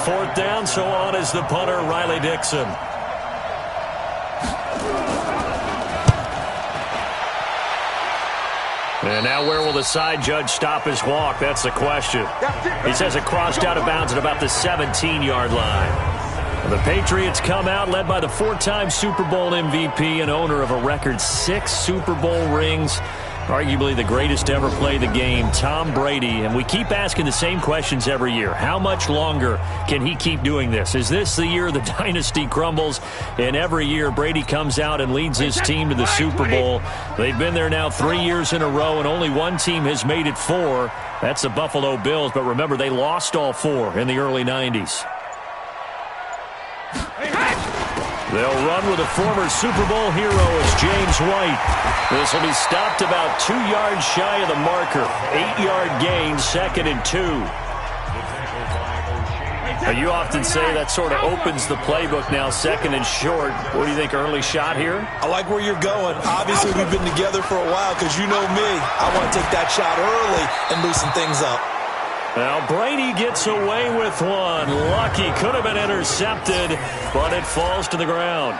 4th down, so on is the punter, Riley Dixon. And now where will the side judge stop his walk? That's the question. He says it crossed out of bounds at about the 17-yard line. The Patriots come out led by the 4-time Super Bowl MVP and owner of a record 6 Super Bowl rings. Arguably the greatest to ever play the game, Tom Brady. And we keep asking the same questions every year. How much longer can he keep doing this? Is this the year the dynasty crumbles? And every year, Brady comes out and leads his team to the Super Bowl. They've been there now 3 years in a row, and only one team has made it 4. That's the Buffalo Bills. But remember, they lost all 4 in the early 90s. They'll run with a former Super Bowl hero as James White. This will be stopped about 2 yards shy of the marker. 8-yard gain, 2nd and 2. Now, you often say that sort of opens the playbook now, 2nd and short. What do you think, early shot here? I like where you're going. Obviously, we've been together for a while because you know me. I want to take that shot early and loosen things up. Now Brady gets away with one. Lucky, could have been intercepted, but it falls to the ground.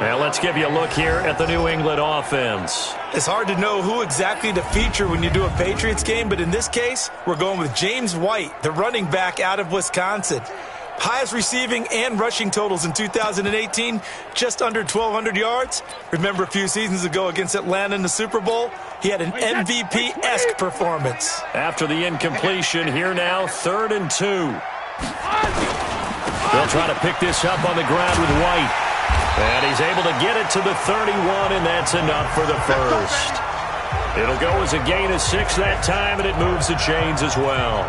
Now let's give you a look here at the New England offense. It's hard to know who exactly to feature when you do a Patriots game, but in this case, we're going with James White, the running back out of Wisconsin. Highest receiving and rushing totals in 2018, just under 1,200 yards. Remember a few seasons ago against Atlanta in the Super Bowl? He had an MVP-esque performance. After the incompletion, here now, 3rd and 2. They'll try to pick this up on the ground with White. And he's able to get it to the 31, and that's enough for the first. It'll go as a gain of 6 that time, and it moves the chains as well.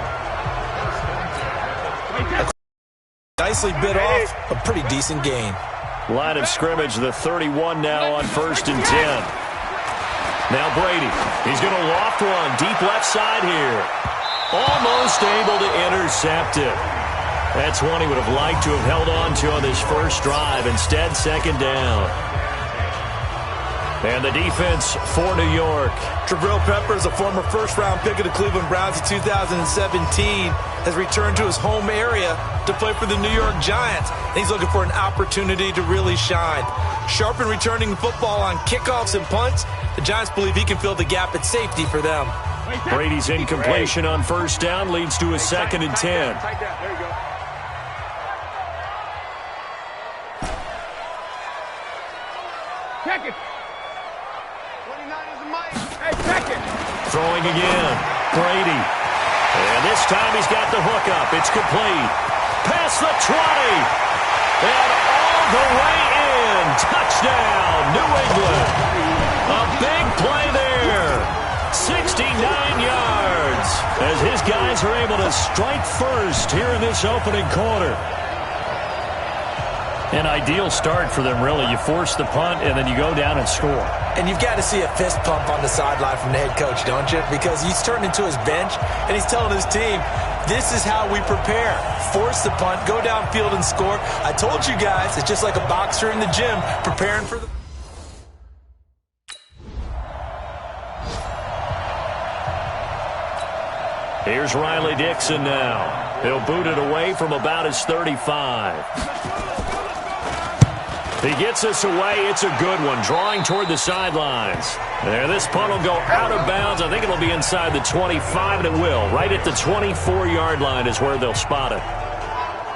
Nicely bit off, a pretty decent gain. Line of scrimmage, the 31 now on 1st and 10. Now Brady, he's going to loft one, deep left side here. Almost able to intercept it. That's one he would have liked to have held on to on this first drive. Instead, 2nd down. And the defense for New York. Jabril Peppers, a former first-round pick of the Cleveland Browns in 2017, has returned to his home area to play for the New York Giants. And he's looking for an opportunity to really shine. Sharp in returning the football on kickoffs and punts. The Giants believe he can fill the gap at safety for them. Brady's incompletion on 1st down leads to a 2nd and 10. There you go. Check it. 29 is the mic. Hey, check it. Throwing again. Brady. And this time he's got the hook up. It's complete. Past the 20. And all the way in. Touchdown, New England. A big play there. 69 yards. As his guys are able to strike first here in this opening quarter. An ideal start for them, really. You force the punt, and then you go down and score. And you've got to see a fist pump on the sideline from the head coach, don't you? Because he's turned into his bench, and he's telling his team, this is how we prepare. Force the punt, go downfield and score. I told you guys, it's just like a boxer in the gym preparing for the... Here's Riley Dixon now. He'll boot it away from about his 35. He gets us away. It's a good one, drawing toward the sidelines. There, this punt will go out of bounds. I think it'll be inside the 25, and it will. Right at the 24-yard line is where they'll spot it.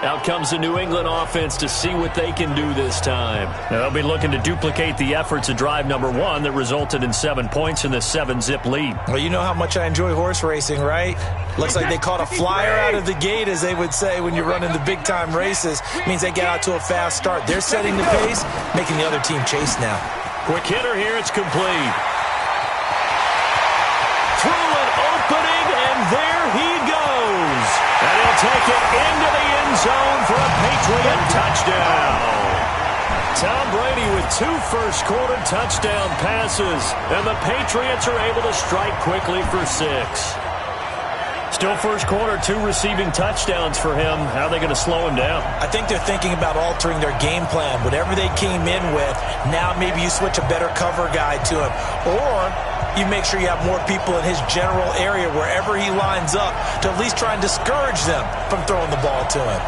Out comes the New England offense to see what they can do this time. Now, they'll be looking to duplicate the efforts of drive number 1 that resulted in 7 points in the 7-zip lead. Well, you know how much I enjoy horse racing, right? Looks like they caught a flyer out of the gate, as they would say when you're running the big-time races. Means they get out to a fast start. They're setting the pace, making the other team chase now. Quick hitter here. It's complete. Through an opening, and there he goes. And he'll take it into the end zone for a Patriot touchdown. Tom Brady with 2 first-quarter touchdown passes, and the Patriots are able to strike quickly for 6. Still first quarter, 2 receiving touchdowns for him. How are they going to slow him down? I think they're thinking about altering their game plan. Whatever they came in with, now maybe you switch a better cover guy to him. Or you make sure you have more people in his general area wherever he lines up to at least try and discourage them from throwing the ball to him.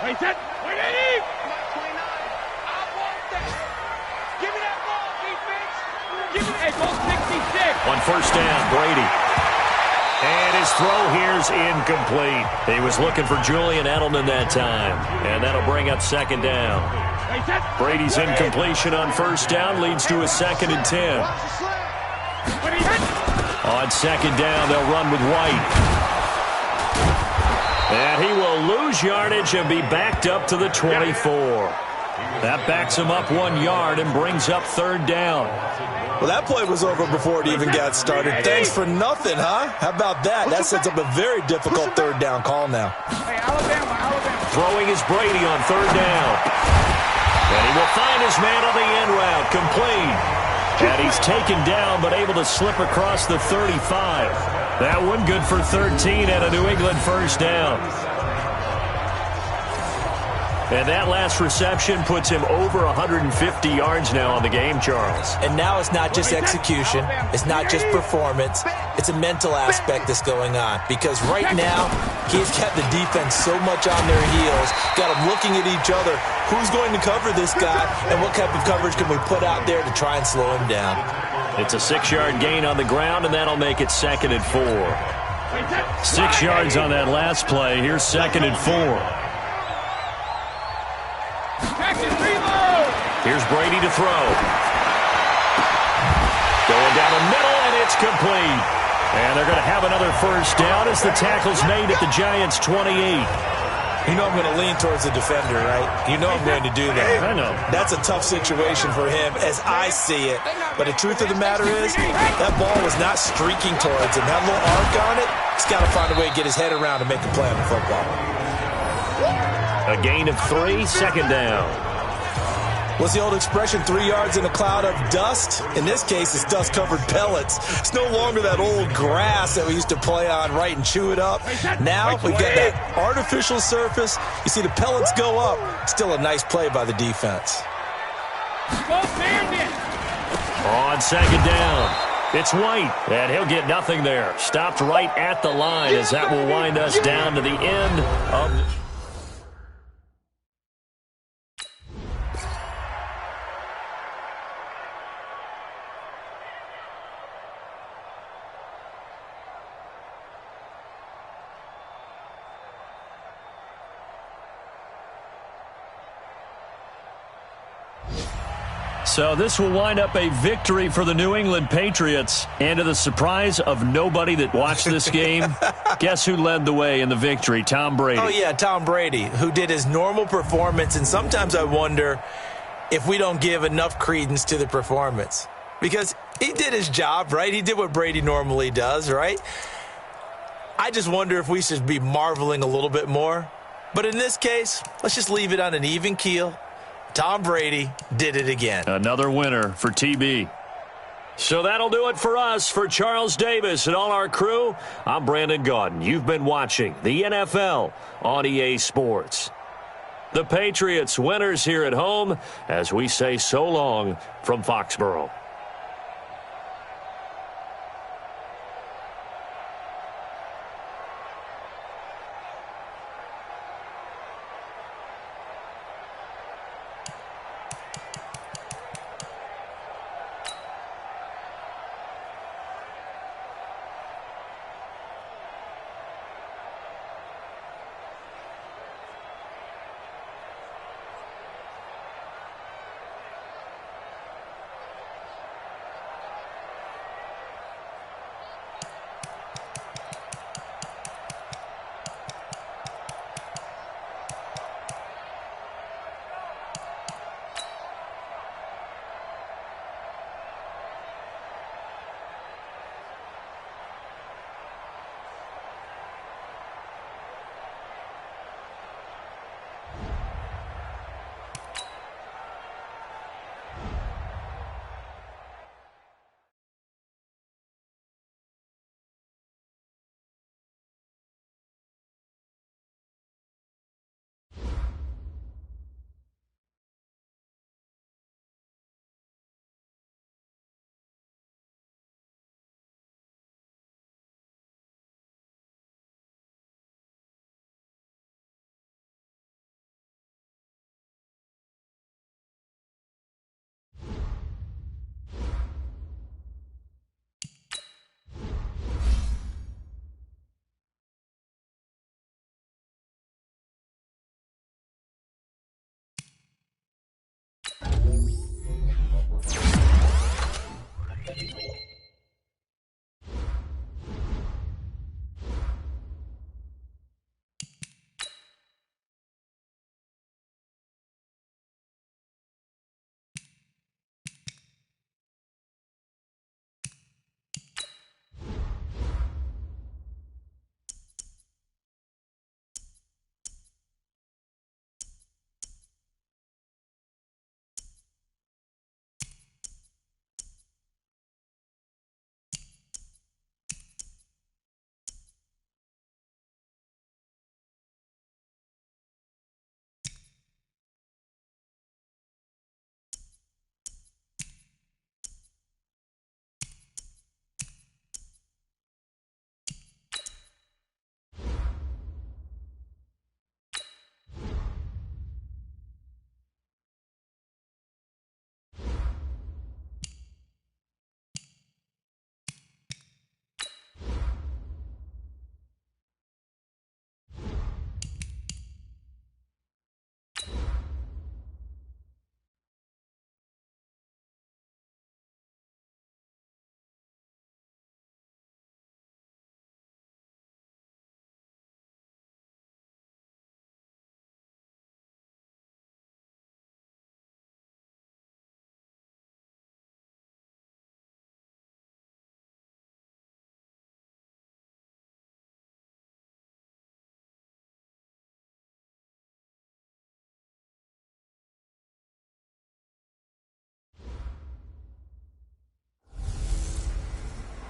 Wait, set. Wait, Eddie. 29. I want that. Give me that ball, defense. Give me that ball, 66. On first down, Brady. And his throw here's incomplete. He was looking for Julian Edelman that time. And that'll bring up second down. Brady's incompletion on first down leads to a 2nd and 10. On second down, they'll run with White. And he will lose yardage and be backed up to the 24. That backs him up 1 yard and brings up third down. Well, that play was over before it even got started. Thanks for nothing, huh? How about that? That sets up a very difficult third down call now. Hey, Alabama. Throwing is Brady on third down. And he will find his man on the end route, complete. And he's taken down but able to slip across the 35. That one good for 13 and a New England first down. And that last reception puts him over 150 yards now on the game, Charles. And now it's not just execution. It's not just performance. It's a mental aspect that's going on. Because right now, he's got the defense so much on their heels, got them looking at each other. Who's going to cover this guy, and what type of coverage can we put out there to try and slow him down? It's a 6-yard gain on the ground, and that'll make it 2nd and 4. 6 yards on that last play. Here's 2nd and 4. Here's Brady to throw. Going down the middle, and it's complete. And they're going to have another first down as the tackle's made at the Giants' 28. You know I'm going to lean towards the defender, right? You know I'm going to do that. I know. That's a tough situation for him as I see it. But the truth of the matter is, that ball was not streaking towards him. That little arc on it, he's got to find a way to get his head around and make a play on the football. A gain of 3, 2nd down. What's the old expression, 3 yards in a cloud of dust? In this case, it's dust-covered pellets. It's no longer that old grass that we used to play on, right, and chew it up. Now we've got that artificial surface. You see the pellets go up. Still a nice play by the defense. On second down, it's White, and he'll get nothing there. Stopped right at the line as that will wind us down to the end of the... So this will wind up a victory for the New England Patriots. And to the surprise of nobody that watched this game, guess who led the way in the victory? Tom Brady. Oh, yeah, Tom Brady, who did his normal performance. And sometimes I wonder if we don't give enough credence to the performance. Because he did his job, right? He did what Brady normally does, right? I just wonder if we should be marveling a little bit more. But in this case, let's just leave it on an even keel. Tom Brady did it again. Another winner for TB. So that'll do it for us. For Charles Davis and all our crew, I'm Brandon Gaudin. You've been watching the NFL on EA Sports. The Patriots winners here at home as we say so long from Foxborough.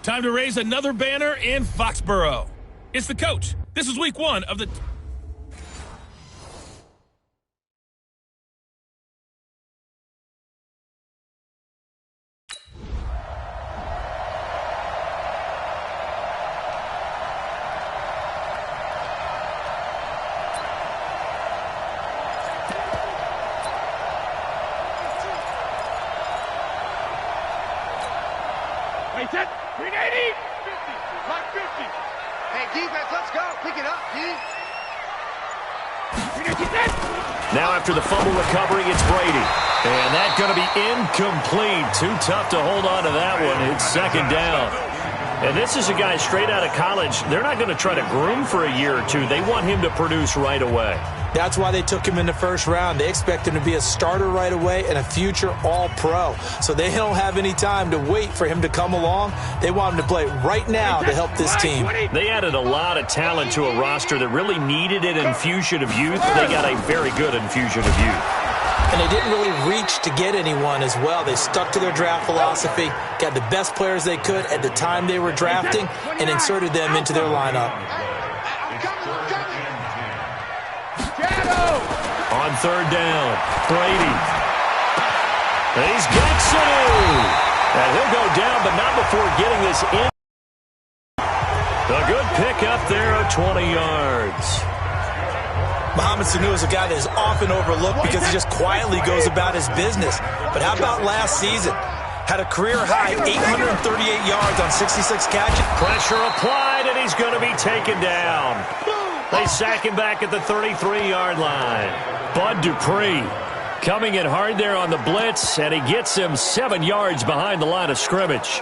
Time to raise another banner in Foxborough. It's the coach. This is week 1 of the... Wait, set. 380. 50. Hey, defense, let's go. Pick it up, D. 390 set. Now after the fumble recovery, it's Brady. And that's going to be incomplete. Too tough to hold on to that one. It's second down. And this is a guy straight out of college. They're not going to try to groom for a year or two. They want him to produce right away. That's why they took him in the first round. They expect him to be a starter right away and a future all-pro. So they don't have any time to wait for him to come along. They want him to play right now to help this team. They added a lot of talent to a roster that really needed an infusion of youth. They got a very good infusion of youth. And they didn't really reach to get anyone as well. They stuck to their draft philosophy, got the best players they could at the time they were drafting, and inserted them into their lineup. On third down, Brady. He's got Sanu. And he'll go down, but not before getting this in. A good pick up there of 20 yards. Mohamed Sanu is a guy that is often overlooked because he just quietly goes about his business. But how about last season? Had a career-high 838 yards on 66 catches. Pressure applied, and he's going to be taken down. They sack him back at the 33-yard line. Bud Dupree coming in hard there on the blitz, and he gets him 7 yards behind the line of scrimmage.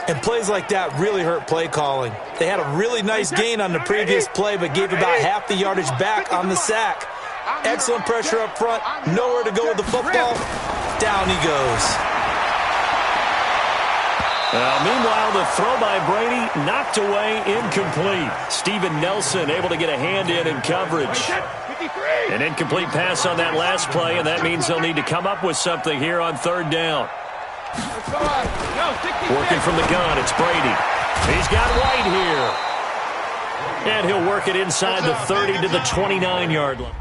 And plays like that really hurt play calling. They had a really nice gain on the previous play, but gave about half the yardage back on the sack. Excellent pressure up front. Nowhere to go with the football. Down he goes. Meanwhile, the throw by Brady knocked away, incomplete. Steven Nelson able to get a hand in coverage. An incomplete pass on that last play, and that means they'll need to come up with something here on third down. Working from the gun, it's Brady. He's got White here. And he'll work it inside the 30 to the 29-yard line.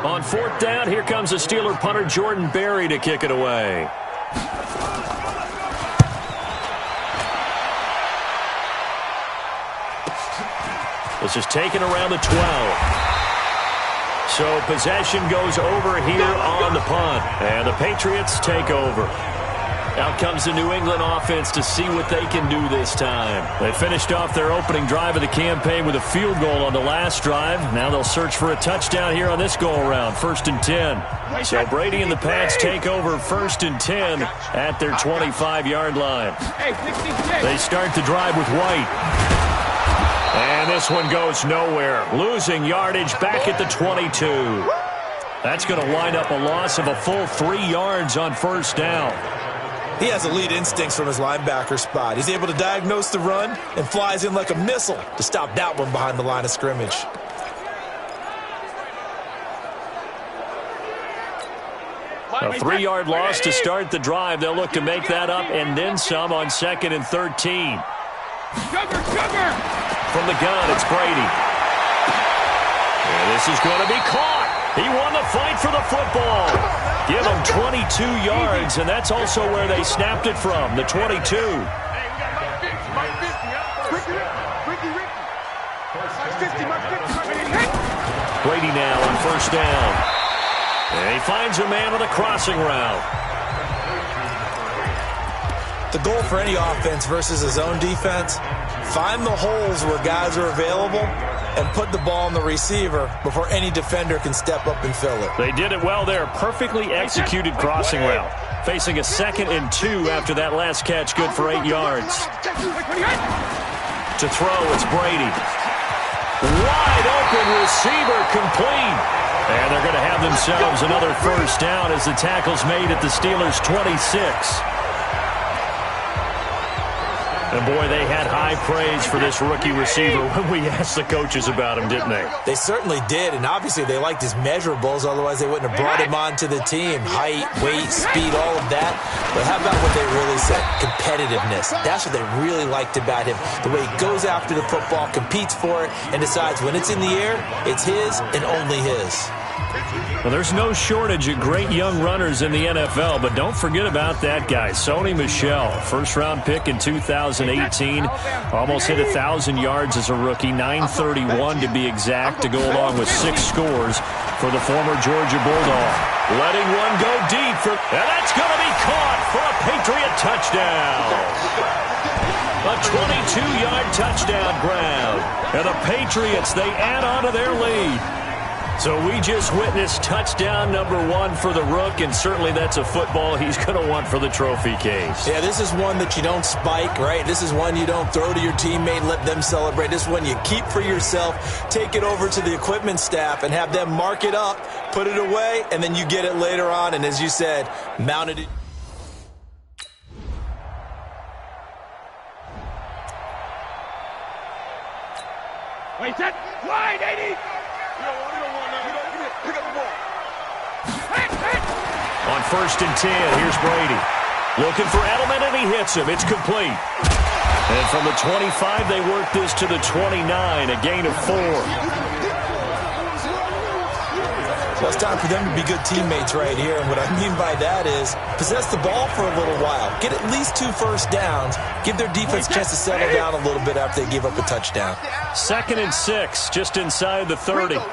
On fourth down, here comes the Steeler punter Jordan Berry to kick it away. This is taken around the 12. So possession goes over here on the punt. And the Patriots take over. Out comes the New England offense to see what they can do this time. They finished off their opening drive of the campaign with a field goal on the last drive. Now they'll search for a touchdown here on this go-around, 1st and 10. So Brady and the Pats take over 1st and 10 at their 25-yard line. They start the drive with White. And this one goes nowhere. Losing yardage back at the 22. That's going to wind up a loss of a full 3 yards on first down. He has elite instincts from his linebacker spot. He's able to diagnose the run and flies in like a missile to stop that one behind the line of scrimmage. A 3-yard loss to start the drive. They'll look to make that up and then some on 2nd and 13. From the gun, it's Brady. And this is going to be caught. He won the fight for the football. Give him 22 yards, and that's also where they snapped it from, the 22. Brady now on first down. And he finds a man on a crossing route. The goal for any offense versus his own defense, find the holes where guys are available and put the ball on the receiver before any defender can step up and fill it. They did it well there. Perfectly executed crossing route. Facing a 2nd and 2 after that last catch, good for 8 yards. To throw, it's Brady. Wide open receiver, complete. And they're going to have themselves another first down as the tackle's made at the Steelers' 26. And, boy, they had high praise for this rookie receiver when we asked the coaches about him, didn't they? They certainly did, and obviously they liked his measurables, otherwise they wouldn't have brought him onto the team. Height, weight, speed, all of that. But how about what they really said? Competitiveness. That's what they really liked about him. The way he goes after the football, competes for it, and decides when it's in the air, it's his and only his. Well, there's no shortage of great young runners in the NFL, but don't forget about that guy, Sony Michel. First-round pick in 2018. Almost hit 1,000 yards as a rookie, 931 to be exact, to go along with 6 scores for the former Georgia Bulldog. Letting one go deep, and that's going to be caught for a Patriot touchdown. A 22-yard touchdown grab. And the Patriots, they add on to their lead. So we just witnessed touchdown number 1 for the Rook, and certainly that's a football he's going to want for the trophy case. Yeah, this is one that you don't spike, right? This is one you don't throw to your teammate, let them celebrate. This is one you keep for yourself, take it over to the equipment staff, and have them mark it up, put it away, and then you get it later on, and as you said, mount it. Wait, set, wide, 80. On 1st and 10, here's Brady. Looking for Edelman, and he hits him. It's complete. And from the 25, they work this to the 29, a gain of 4. Well, it's time for them to be good teammates right here, and what I mean by that is possess the ball for a little while. Get at least 2 first downs. Give their defense a chance to settle down a little bit after they give up a touchdown. 2nd and 6, just inside the 30. Ringo.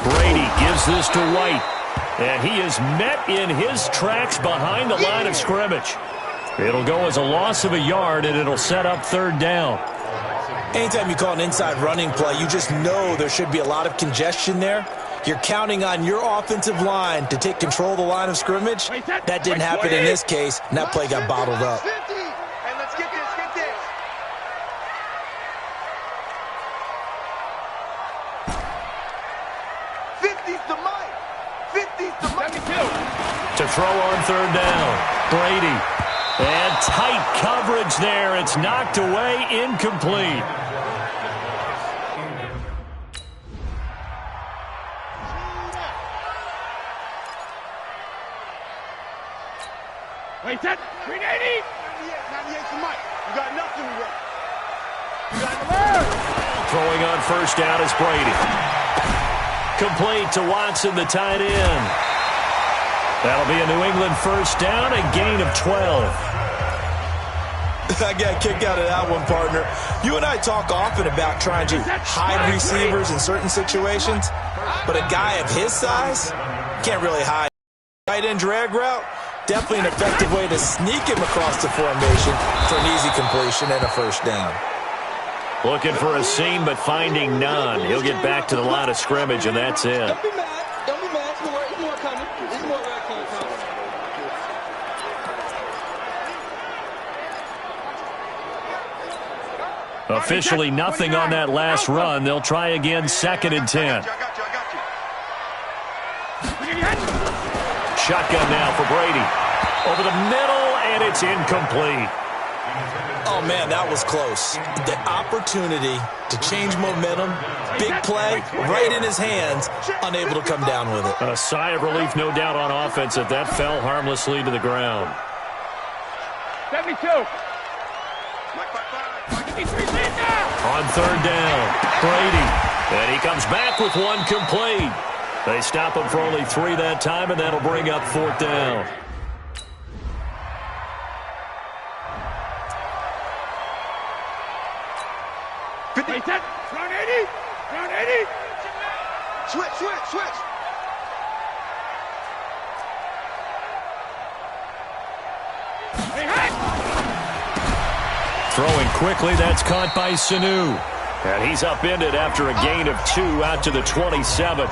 Brady gives this to White, and he is met in his tracks behind the line of scrimmage. It'll go as a loss of a yard, and it'll set up 3rd down. Anytime you call an inside running play, you just know there should be a lot of congestion there. You're counting on your offensive line to take control of the line of scrimmage. That didn't happen in this case, and that play got bottled up. And let's get this. 50's the mic. 50's the mic. 72. To throw on 3rd down, Brady. And tight coverage there. It's knocked away, incomplete. Wait, set, 380. 98's the mic. You got nothing to work. You got the bird. Throwing on 1st down is Brady. Complete to Watson, the tight end. That'll be a New England 1st down, a gain of 12. I got kicked out of that one, partner. You and I talk often about trying to hide receivers in certain situations, but a guy of his size can't really hide. Tight end drag route, definitely an effective way to sneak him across the formation for an easy completion and a 1st down. Looking for a seam, but finding none. He'll get back to the line of scrimmage, and that's it. Don't be mad. There's more coming. There's more coming. Officially nothing on that last run. They'll try again, 2nd and 10. Shotgun now for Brady. Over the middle, and it's incomplete. Oh, man, that was close. The opportunity to change momentum, big play, right in his hands, unable to come down with it. A sigh of relief, no doubt, on offense that fell harmlessly to the ground. 72. On 3rd down, Brady. And he comes back with one complete. They stop him for only 3 that time, and that'll bring up 4th down. Wait, set, round 80. Round 80. Switch. Hey, hey. Throwing quickly, that's caught by Sanu. And he's upended after a gain of 2 out to the 27.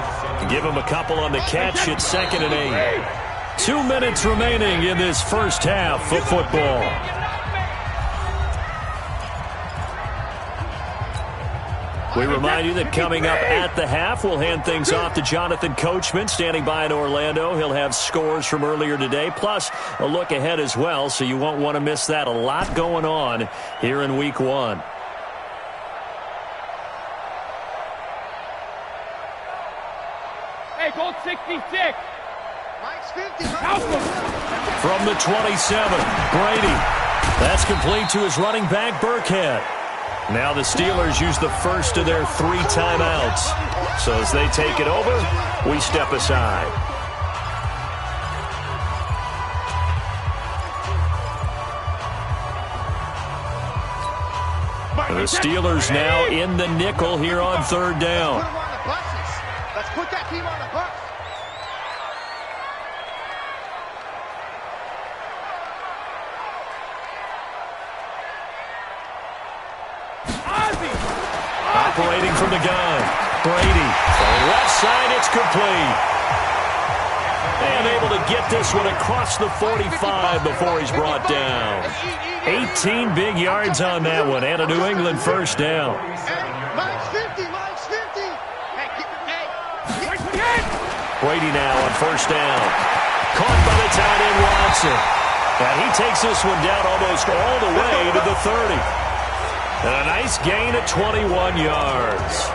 Give him a couple on the catch at 2nd and 8. 2 minutes remaining in this first half of football. We remind you that coming up at the half, we'll hand things off to Jonathan Coachman, standing by in Orlando. He'll have scores from earlier today, plus a look ahead as well, so you won't want to miss that. A lot going on here in Week 1. Hey, goal 66. Mike's 50. From the 27, Brady. That's complete to his running back, Burkhead. Now the Steelers use the first of their 3 timeouts. So as they take it over, we step aside. The Steelers now in the nickel here on 3rd down. Put them on the buses. Let's put that team on the bus. Operating from the gun. Brady. On the left side, it's complete. And able to get this one across the 45 before he's brought down. 18 big yards on that one, and a New England first down. Mike's 50. Mike's 50. Brady now on first down. Caught by the tight end, Watson. And he takes this one down almost all the way to the 30. And a nice gain of 21 yards.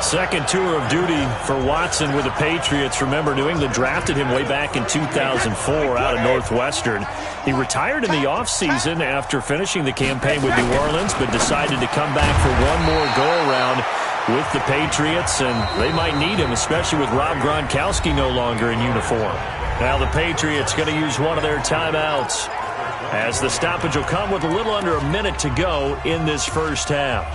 Second tour of duty for Watson with the Patriots. Remember, New England drafted him way back in 2004 out of Northwestern. He retired in the offseason after finishing the campaign with New Orleans, but decided to come back for one more go-around with the Patriots, and they might need him, especially with Rob Gronkowski no longer in uniform. Now the Patriots going to use one of their timeouts, as the stoppage will come with a little under a minute to go in this first half.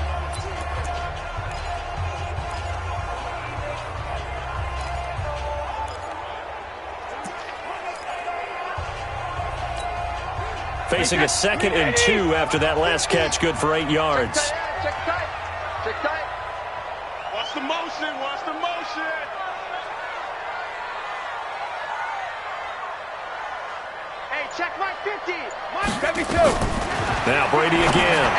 Facing a 2nd and 2 after that last catch, good for 8 yards. Check tight. Check tight. Watch the motion. Watch the motion. Hey, check Mike 50. Mike 72. Now Brady again.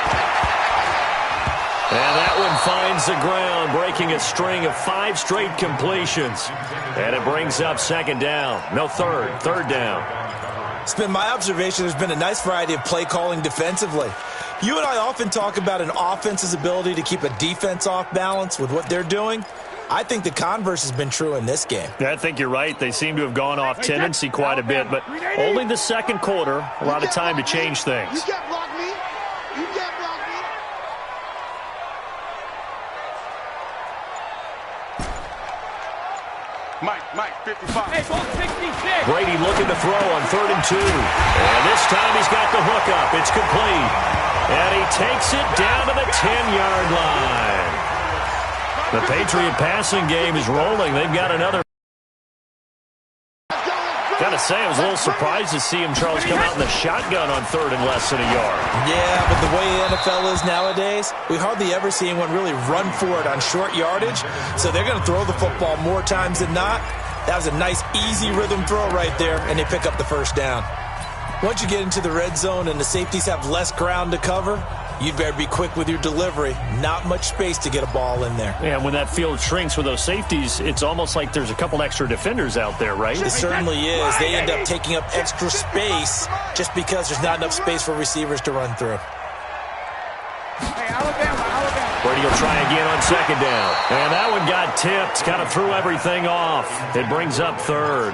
And that one finds the ground, breaking a string of 5 straight completions. And it brings up 2nd down. No, 3rd down. It's been my observation there's been a nice variety of play calling defensively. You and I often talk about an offense's ability to keep a defense off balance with what they're doing. I think the converse has been true in this game. I think you're right. They seem to have gone off tendency quite a bit, but only the 2nd quarter, a lot of time to change things. You can't block me. You can't block me. Mike 55. Hey, goal 66. Brady looking to throw on 3rd and 2. And this time he's got the hook up. It's complete. And he takes it down to the 10-yard line. The Patriot passing game is rolling. They've got another. Got to say, I was a little surprised to see him, Charles, come out in the shotgun on 3rd and less than a yard. Yeah, but the way the NFL is nowadays, we hardly ever see anyone really run for it on short yardage. So they're going to throw the football more times than not. That was a nice, easy rhythm throw right there, and they pick up the first down. Once you get into the red zone and the safeties have less ground to cover, you'd better be quick with your delivery. Not much space to get a ball in there. Yeah, when that field shrinks with those safeties, it's almost like there's a couple extra defenders out there, right? It certainly is. They end up taking up extra space just because there's not enough space for receivers to run through. Hey, Alabama. Brady will try again on 2nd down. And that one got tipped, kind of threw everything off. It brings up 3rd.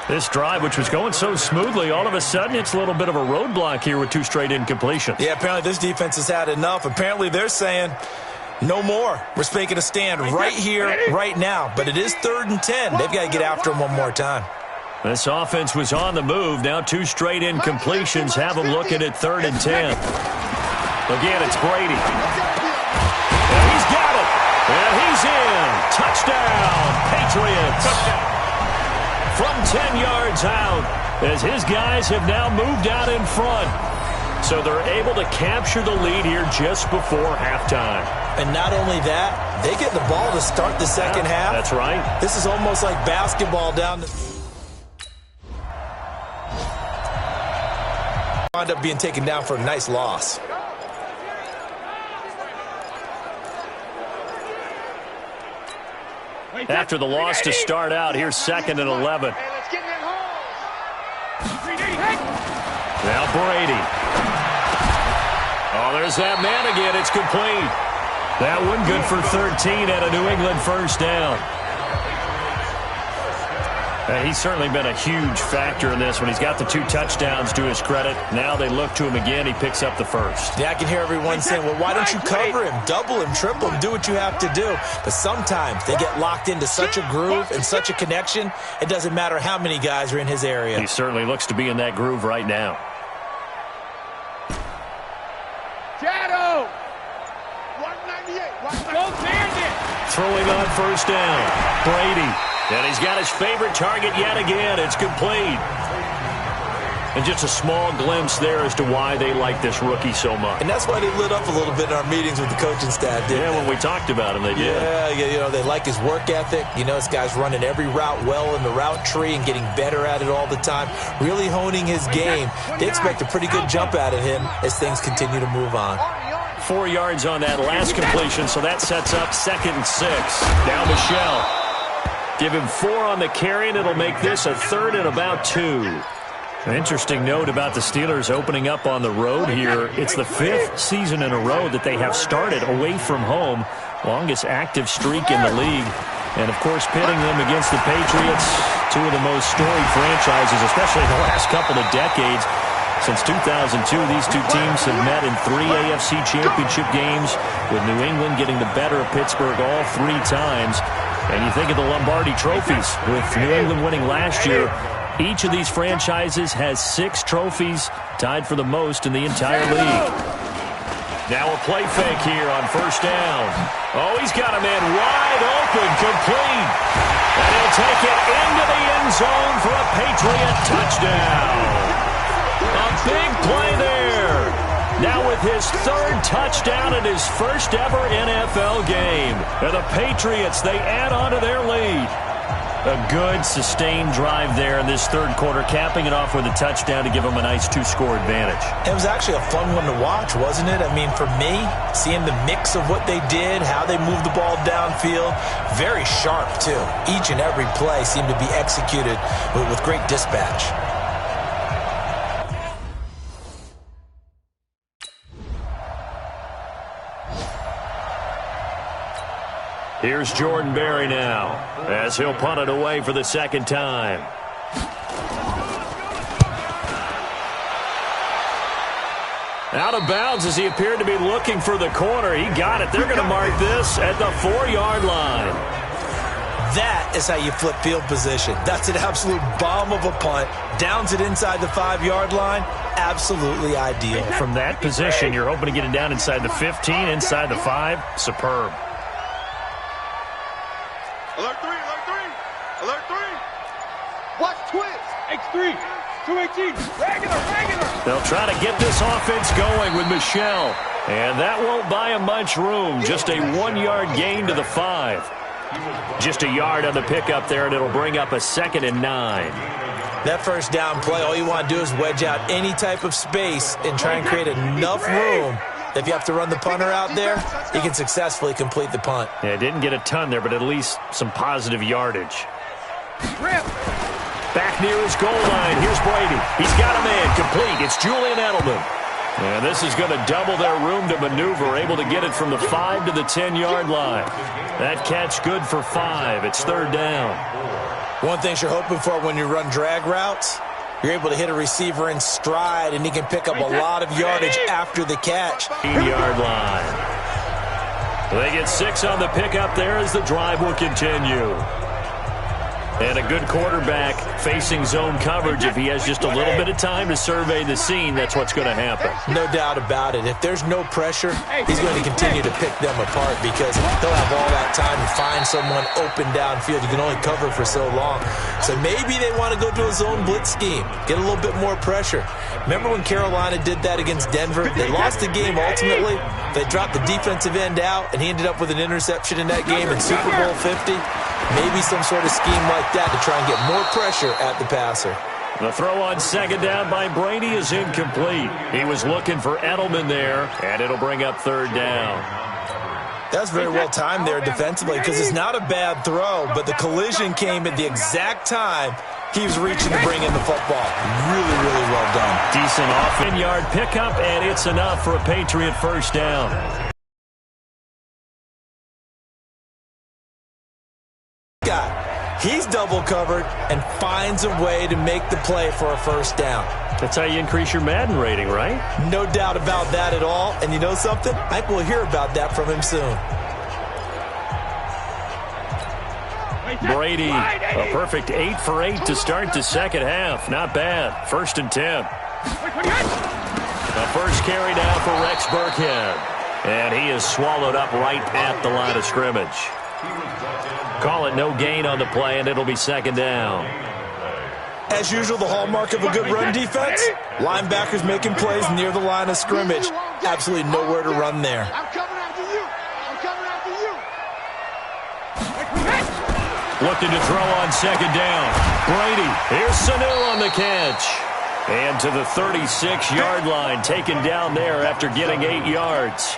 This drive, which was going so smoothly, all of a sudden it's a little bit of a roadblock here with 2 straight incompletions. Yeah, apparently this defense has had enough. Apparently they're saying no more. We're making a stand right here, right now. But it is 3rd and 10. They've got to get after him one more time. This offense was on the move. Now 2 straight incompletions have them looking at 3rd and 10. Again, it's Brady. And he's got it. And he's in. Touchdown, Patriots. From 10 yards out, as his guys have now moved out in front. So they're able to capture the lead here just before halftime. And not only that, they get the ball to start the second half. That's right. This is almost like basketball down the... Wound up being taken down for a nice loss. after the loss to start out. Here's 2nd and 11. Hey, let's get in that hole. Now Brady. Oh, there's that man again. It's complete. That one good for 13 and a New England first down. He's certainly been a huge factor in this when he's got the 2 touchdowns to his credit. Now they look to him again. He picks up the first. Yeah, I can hear everyone saying, well, why don't you cover him, double him, triple him, do what you have to do. But sometimes they get locked into such a groove and such a connection, it doesn't matter how many guys are in his area. He certainly looks to be in that groove right now. Shadow. 198. Go Bandit. Throwing on first down. Brady. And he's got his favorite target yet again. It's complete. And just a small glimpse there as to why they like this rookie so much. And that's why they lit up a little bit in our meetings with the coaching staff, didn't they? When we talked about him, they did. Yeah, you know, they like his work ethic. You know, this guy's running every route well in the route tree and getting better at it all the time, really honing his game. They expect a pretty good jump out of him as things continue to move on. 4 yards on that last completion, so that sets up 2nd and 6. Now Michelle. Give him 4 on the carry, and it'll make this a 3rd and about 2. An interesting note about the Steelers opening up on the road here. It's the 5th season in a row that they have started away from home. Longest active streak in the league. And, of course, pitting them against the Patriots, 2 of the most storied franchises, especially in the last couple of decades. Since 2002, these 2 teams have met in 3 AFC championship games, with New England getting the better of Pittsburgh all 3 times. And you think of the Lombardi trophies, with New England winning last year. Each of these franchises has 6 trophies, tied for the most in the entire league. Now a play fake here on first down. Oh, he's got a man wide open, complete. And he'll take it into the end zone for a Patriot touchdown. A big play there. Now with his 3rd touchdown in his first ever NFL game. And the Patriots, they add on to their lead. A good, sustained drive there in this 3rd quarter, capping it off with a touchdown to give them a nice 2-score advantage. It was actually a fun one to watch, wasn't it? I mean, for me, seeing the mix of what they did, how they moved the ball downfield, very sharp, too. Each and every play seemed to be executed with great dispatch. Here's Jordan Berry now, as he'll punt it away for the 2nd time. Out of bounds as he appeared to be looking for the corner. He got it. They're going to mark this at the 4-yard line. That is how you flip field position. That's an absolute bomb of a punt. Downs it inside the 5-yard line. Absolutely ideal. From that position, you're hoping to get it down inside the 15, inside the 5. Superb. Alert 3, alert 3, alert 3. Watch twist. X3, 218, regular. They'll try to get this offense going with Michelle. And that won't buy him much room. Just a 1-yard gain to the 5. Just a yard on the pickup there, and it'll bring up a 2nd and 9. That first down play, all you want to do is wedge out any type of space and try and create enough room. If you have to run the punter out there, he can successfully complete the punt. Yeah, didn't get a ton there, but at least some positive yardage. Back near his goal line. Here's Brady. He's got a man complete. It's Julian Edelman. And this is going to double their room to maneuver, able to get it from the 5 to the 10-yard line. That catch good for 5. It's 3rd down. One thing you're hoping for when you run drag routes, you're able to hit a receiver in stride, and he can pick up a lot of yardage after the catch. 8-yard line. They get 6 on the pickup there as the drive will continue. And a good quarterback facing zone coverage. If he has just a little bit of time to survey the scene, that's what's going to happen. No doubt about it. If there's no pressure, he's going to continue to pick them apart because he'll have all that time to find someone open downfield. You can only cover for so long. So maybe they want to go to a zone blitz scheme, get a little bit more pressure. Remember when Carolina did that against Denver? They lost the game ultimately. They dropped the defensive end out, and he ended up with an interception in that game in Super Bowl 50. Maybe some sort of scheme like that to try and get more pressure at the passer. The throw on 2nd down by Brady is incomplete. He was looking for Edelman there, and it'll bring up 3rd down. That's very well timed there defensively because it's not a bad throw, but the collision came at the exact time he was reaching to bring in the football. Really, really well done. Decent off-yard pickup, and it's enough for a Patriot first down. He's double covered and finds a way to make the play for a first down. That's how you increase your Madden rating, right? No doubt about that at all. And you know something? I think we'll hear about that from him soon. Brady, a perfect 8 for 8 to start the second half. Not bad. 1st and 10. The first carry now for Rex Burkhead. And he is swallowed up right at the line of scrimmage. Call it no gain on the play, and it'll be second down. As usual, the hallmark of a good run defense, linebackers making plays near the line of scrimmage. Absolutely nowhere to run there. I'm coming after you. I'm coming after you. Looking to throw on second down. Brady, here's Sanu on the catch. And to the 36-yard line, taken down there after getting 8 yards.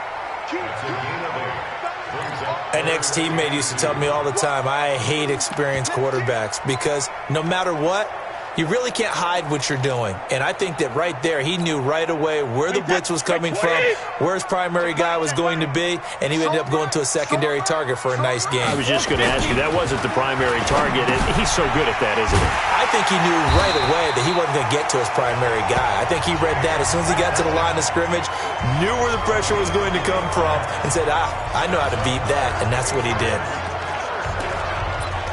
An ex-teammate used to tell me all the time, I hate experienced quarterbacks because no matter what, you really can't hide what you're doing. And I think that right there, he knew right away where the blitz was coming from, where his primary guy was going to be, and he ended up going to a secondary target for a nice game. I was just going to ask you, that wasn't the primary target. He's so good at that, isn't he? I think he knew right away that he wasn't going to get to his primary guy. I think he read that as soon as he got to the line of scrimmage, knew where the pressure was going to come from, and said, I know how to beat that, and that's what he did.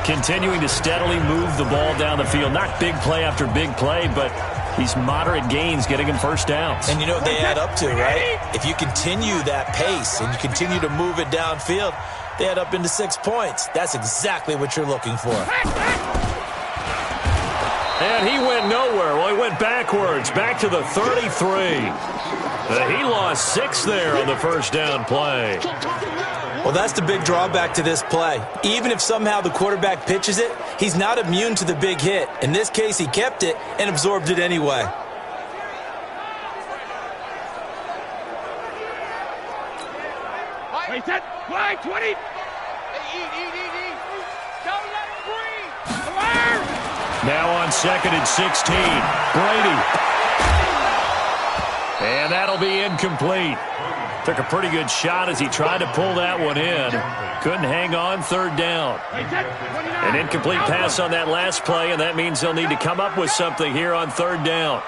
Continuing to steadily move the ball down the field. Not big play after big play, but these moderate gains getting him first downs. And you know what they add up to, right? If you continue that pace and you continue to move it downfield, they add up into 6 points. That's exactly what you're looking for. And he went nowhere. Well, he went backwards, back to the 33. He lost 6 there on the first down play. Well, that's the big drawback to this play. Even if somehow the quarterback pitches it, he's not immune to the big hit. In this case, he kept it and absorbed it anyway. Wait, set, play, 20. Eat. Don't let him breathe. Now on 2nd and 16, Brady. And that'll be incomplete. Took a pretty good shot as he tried to pull that one in. Couldn't hang on, 3rd down. An incomplete pass on that last play, and that means they'll need to come up with something here on 3rd down.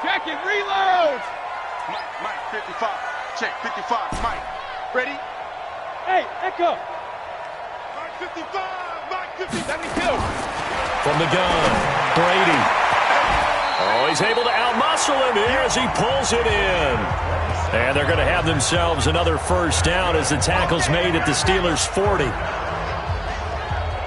Check it, reload. Mike, 55. Check, 55. Mike, ready? Hey, Echo. Mike, 55. Mike, 50. 72. From the gun, Brady. Oh, he's able to outmuscle him here as he pulls it in. And they're going to have themselves another first down as the tackle's made at the Steelers' 40.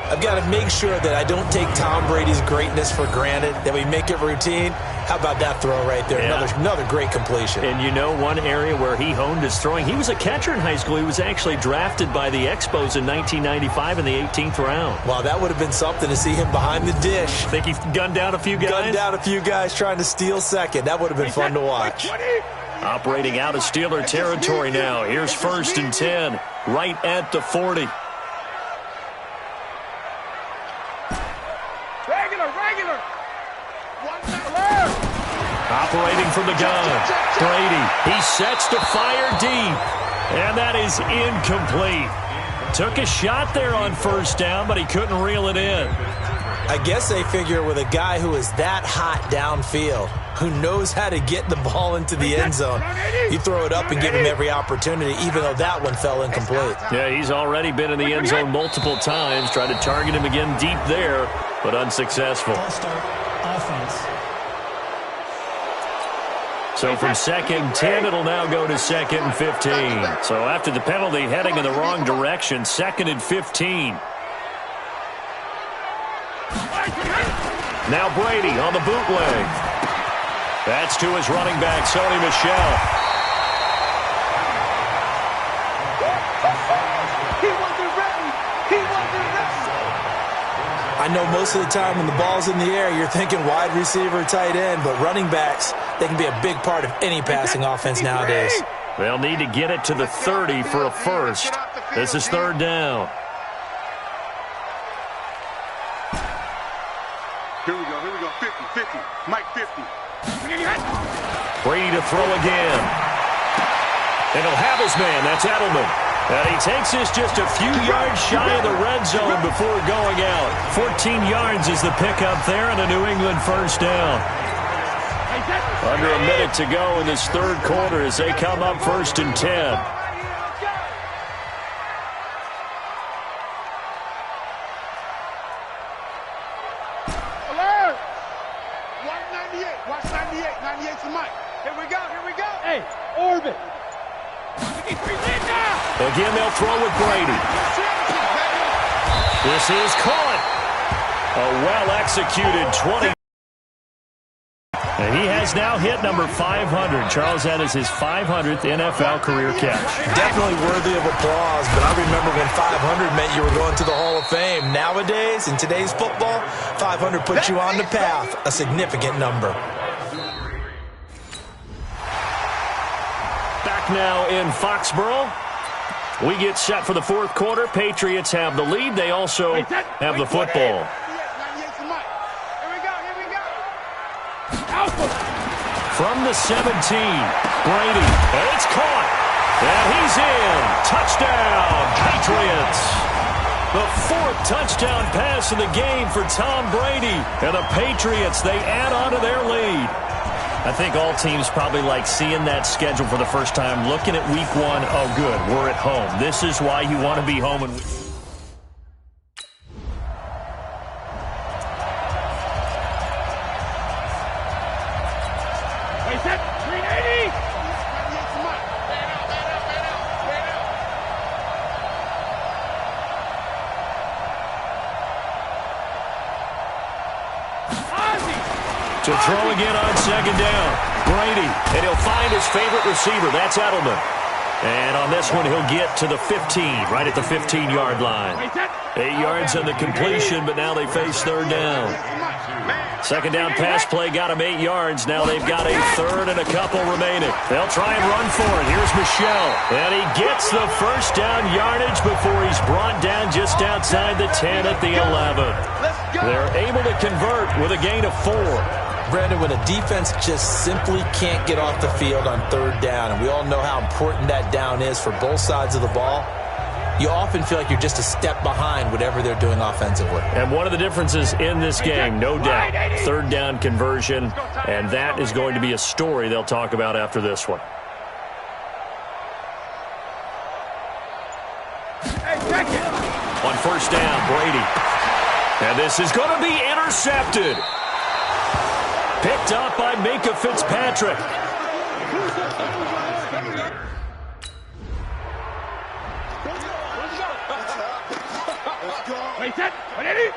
I've got to make sure that I don't take Tom Brady's greatness for granted, that we make it routine. How about that throw right there? Yeah. Another great completion. And you know one area where he honed his throwing? He was a catcher in high school. He was actually drafted by the Expos in 1995 in the 18th round. Wow, that would have been something to see him behind the dish. Think he gunned down a few guys? Gunned down a few guys trying to steal second. That would have been fun to watch. Operating out of Steeler territory now. Here's 1st and 10, right at the 40. Regular. Operating from the gun, Brady. He sets to fire deep, and that is incomplete. Took a shot there on 1st down, but he couldn't reel it in. I guess they figure with a guy who is that hot downfield, who knows how to get the ball into the end zone, you throw it up and give him every opportunity, even though that one fell incomplete. Yeah, he's already been in the end zone multiple times. Tried to target him again deep there, but unsuccessful. So from 2nd and 10, it'll now go to 2nd and 15. So after the penalty, heading in the wrong direction, 2nd and 15. Now Brady on the bootleg. That's to his running back, Sony Michel. He wasn't ready. I know most of the time when the ball's in the air, you're thinking wide receiver, tight end, but running backs, they can be a big part of any passing offense nowadays. They'll need to get it to the 30 for a first. This is third down. Here we go. 50. Mike 50. Brady to throw again. And he'll have his man. That's Edelman. And he takes this just a few yards shy of the red zone before going out. 14 yards is the pickup there and a New England first down. Under a minute to go in this third quarter as they come up first and 10. Alert! 198. Watch 98. 98 to Mike. Here we go. Hey, orbit. Again, they'll throw with Brady. This is caught. A well-executed 20. And he has now hit number 500. Charles, that is his 500th NFL career catch. Definitely worthy of applause, but I remember when 500 meant you were going to the Hall of Fame. Nowadays, in today's football, 500 puts you on the path, a significant number. Back now in Foxborough. We get set for the fourth quarter. Patriots have the lead. They also have the football. From the 17, Brady, and it's caught. And he's in. Touchdown, Patriots. The fourth touchdown pass of the game for Tom Brady. And the Patriots, they add on to their lead. I think all teams probably like seeing that schedule for the first time, looking at week one. Oh, good, we're at home. This is why you want to be home. Set, 380. To throw again on second down. Brady, and he'll find his favorite receiver. That's Edelman. And on this one, he'll get to the 15, right at the 15-yard line. 8 yards on the completion, but now they face third down. Second down pass play got him 8 yards. Now they've got a third and a couple remaining. They'll try and run for it. Here's Michel. And he gets the first down yardage before he's brought down just outside the 10 at the 11. They're able to convert with a gain of 4. Brandon, when a defense just simply can't get off the field on third down, and we all know how important that down is for both sides of the ball, you often feel like you're just a step behind whatever they're doing offensively. And one of the differences in this game, no doubt, third down conversion, and that is going to be a story they'll talk about after this one. On first down, Brady. And this is going to be intercepted. Picked up by Minkah Fitzpatrick. Wait, set, 180.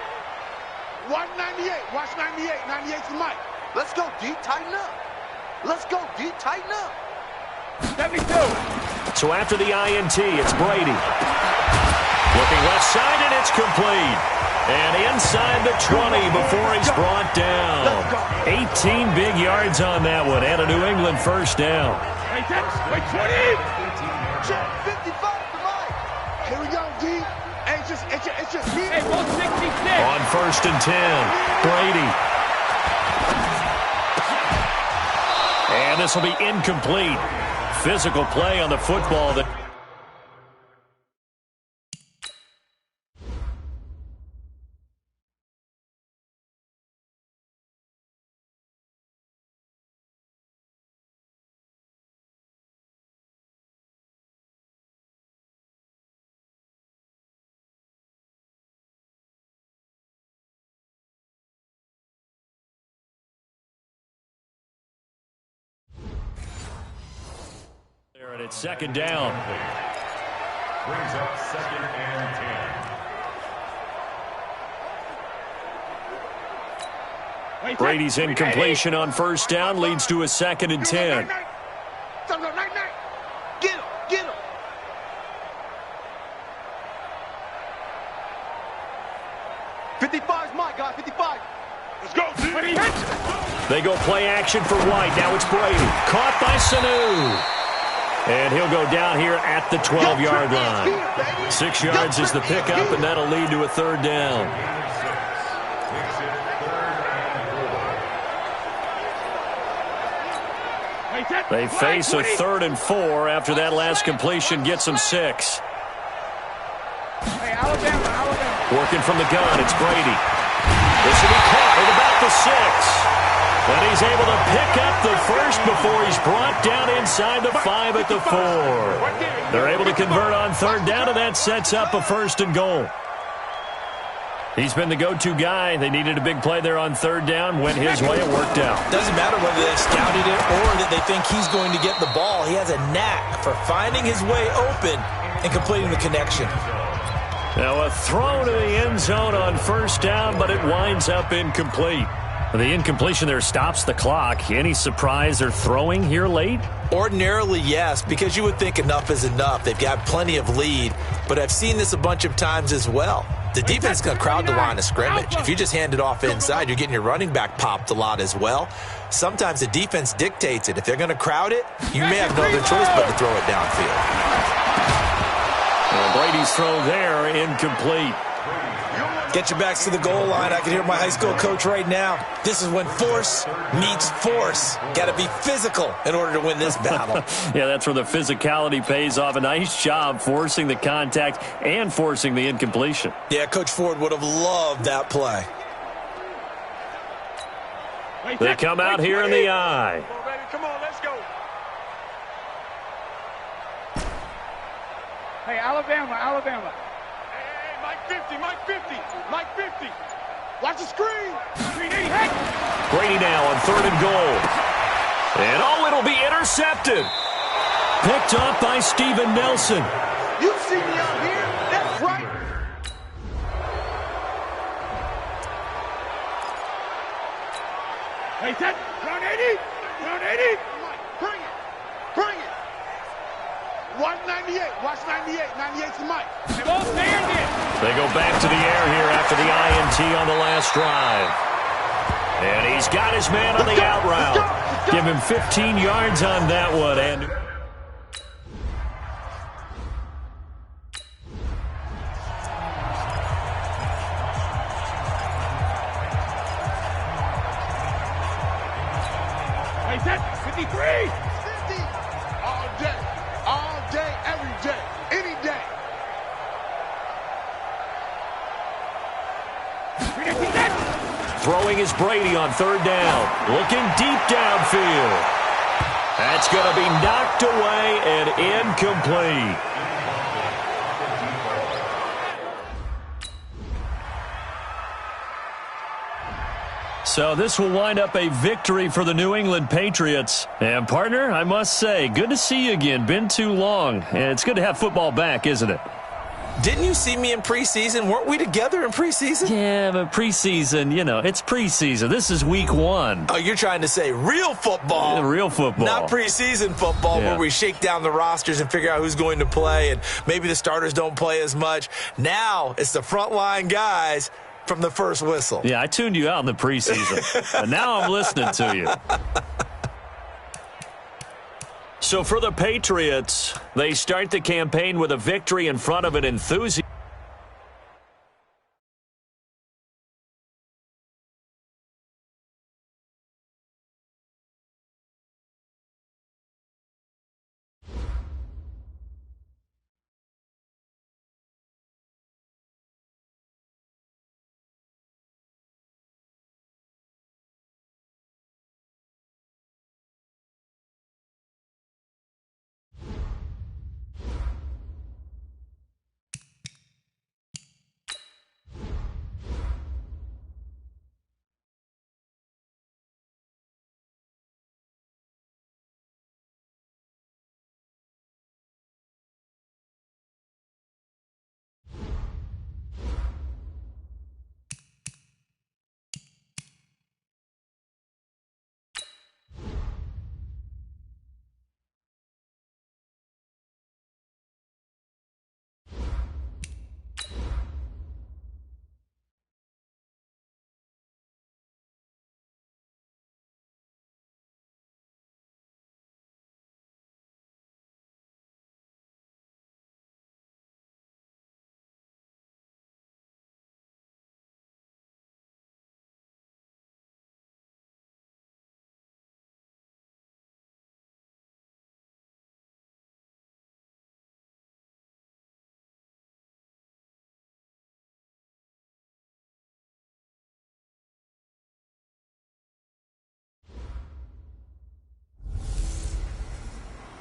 198. Watch 98. 98 to Mike. Let's go, D. Tighten up. Let's go, D. Tighten up. 72. So after the INT, it's Brady. Looking left side, and it's complete. And inside the 20 before he's brought down. 18 big yards on that one, and a New England first down. Wait, 20. Check 55 to Mike. Here we go, D. Hey, it's just here. Hey, 166. On first and 10, Brady. And this will be incomplete. Physical play on the football that... And it's second down. Brings up second and 10. Brady's incompletion on first down leads to a second and 10. Get him, get him. '55's Mike, guys, 55. Let's go, They go play action for White. Now it's Brady. Caught by Sanu. And he'll go down here at the 12-yard line. 6 yards is the pickup, and that'll lead to a third down. They face a 3rd and 4 after that last completion gets them 6. Hey, Alabama. Working from the gun, it's Brady. This will be caught at about the 6. And he's able to pick up the first before he's brought down inside the 5 at the 4. They're able to convert on 3rd down, and that sets up a 1st and goal. He's been the go-to guy. They needed a big play there on 3rd down. Went his way. It worked out. Doesn't matter whether they scouted it or that they think he's going to get the ball. He has a knack for finding his way open and completing the connection. Now a throw to the end zone on 1st down, but it winds up incomplete. The incompletion there stops the clock. Any surprise they're throwing here late? Ordinarily, yes, because you would think enough is enough. They've got plenty of lead, but I've seen this a bunch of times as well. The defense is going to crowd the line of scrimmage. If you just hand it off inside, you're getting your running back popped a lot as well. Sometimes the defense dictates it. If they're going to crowd it, you may have no other choice but to throw it downfield. Well, Brady's throw there, incomplete. Get your backs to the goal line. I can hear my high school coach right now. This is when force meets force. Got to be physical in order to win this battle. Yeah, that's where the physicality pays off. A nice job forcing the contact and forcing the incompletion. Yeah, Coach Ford would have loved that play. They come out here in the eye. Come on, baby. Come on, let's go. Hey, Alabama. Hey, Mike 50. Watch the screen. Brady now on 3rd and goal. And it'll be intercepted. Picked up by Steven Nelson. You see me out here? That's right. Hey, set. Round 80. Bring it. 198. Watch 98. 98's the mic. They both stand in. They go back to the air here after the INT on the last drive. And he's got his man on the out route. Give him 15 yards on that one. And Hey, set. 53. 50. All day, every day, any day. throwing is Brady on 3rd down. Looking deep downfield. That's going to be knocked away and incomplete. So this will wind up a victory for the New England Patriots. And, partner, I must say, good to see you again. Been too long. And it's good to have football back, isn't it? Didn't you see me in preseason? Weren't we together in preseason? Yeah, but preseason, it's preseason. This is week 1. Oh, you're trying to say real football. Yeah, real football. Not preseason football where we shake down the rosters and figure out who's going to play, and maybe the starters don't play as much. Now it's the frontline guys from the first whistle. Yeah, I tuned you out in the preseason. But now I'm listening to you. So for the Patriots, they start the campaign with a victory in front of an enthusiasm.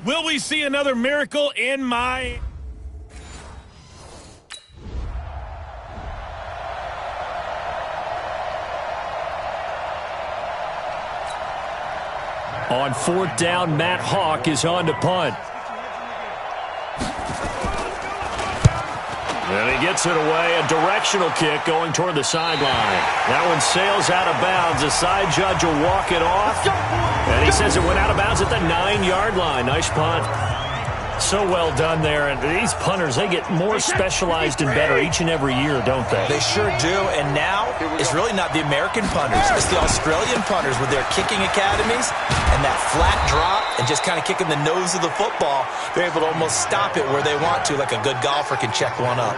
Will we see another miracle in my... On 4th down, Matt Hawk is on to punt. And he gets it away, a directional kick going toward the sideline. That one sails out of bounds. The side judge will walk it off. And he says it went out of bounds at the 9-yard line. Nice punt. So well done there. And these punters, they get more specialized and better each and every year, don't they? They sure do. And now it's really not the American punters. It's the Australian punters with their kicking academies and that flat drop and just kind of kicking the nose of the football. They're able to almost stop it where they want to, like a good golfer can check one up.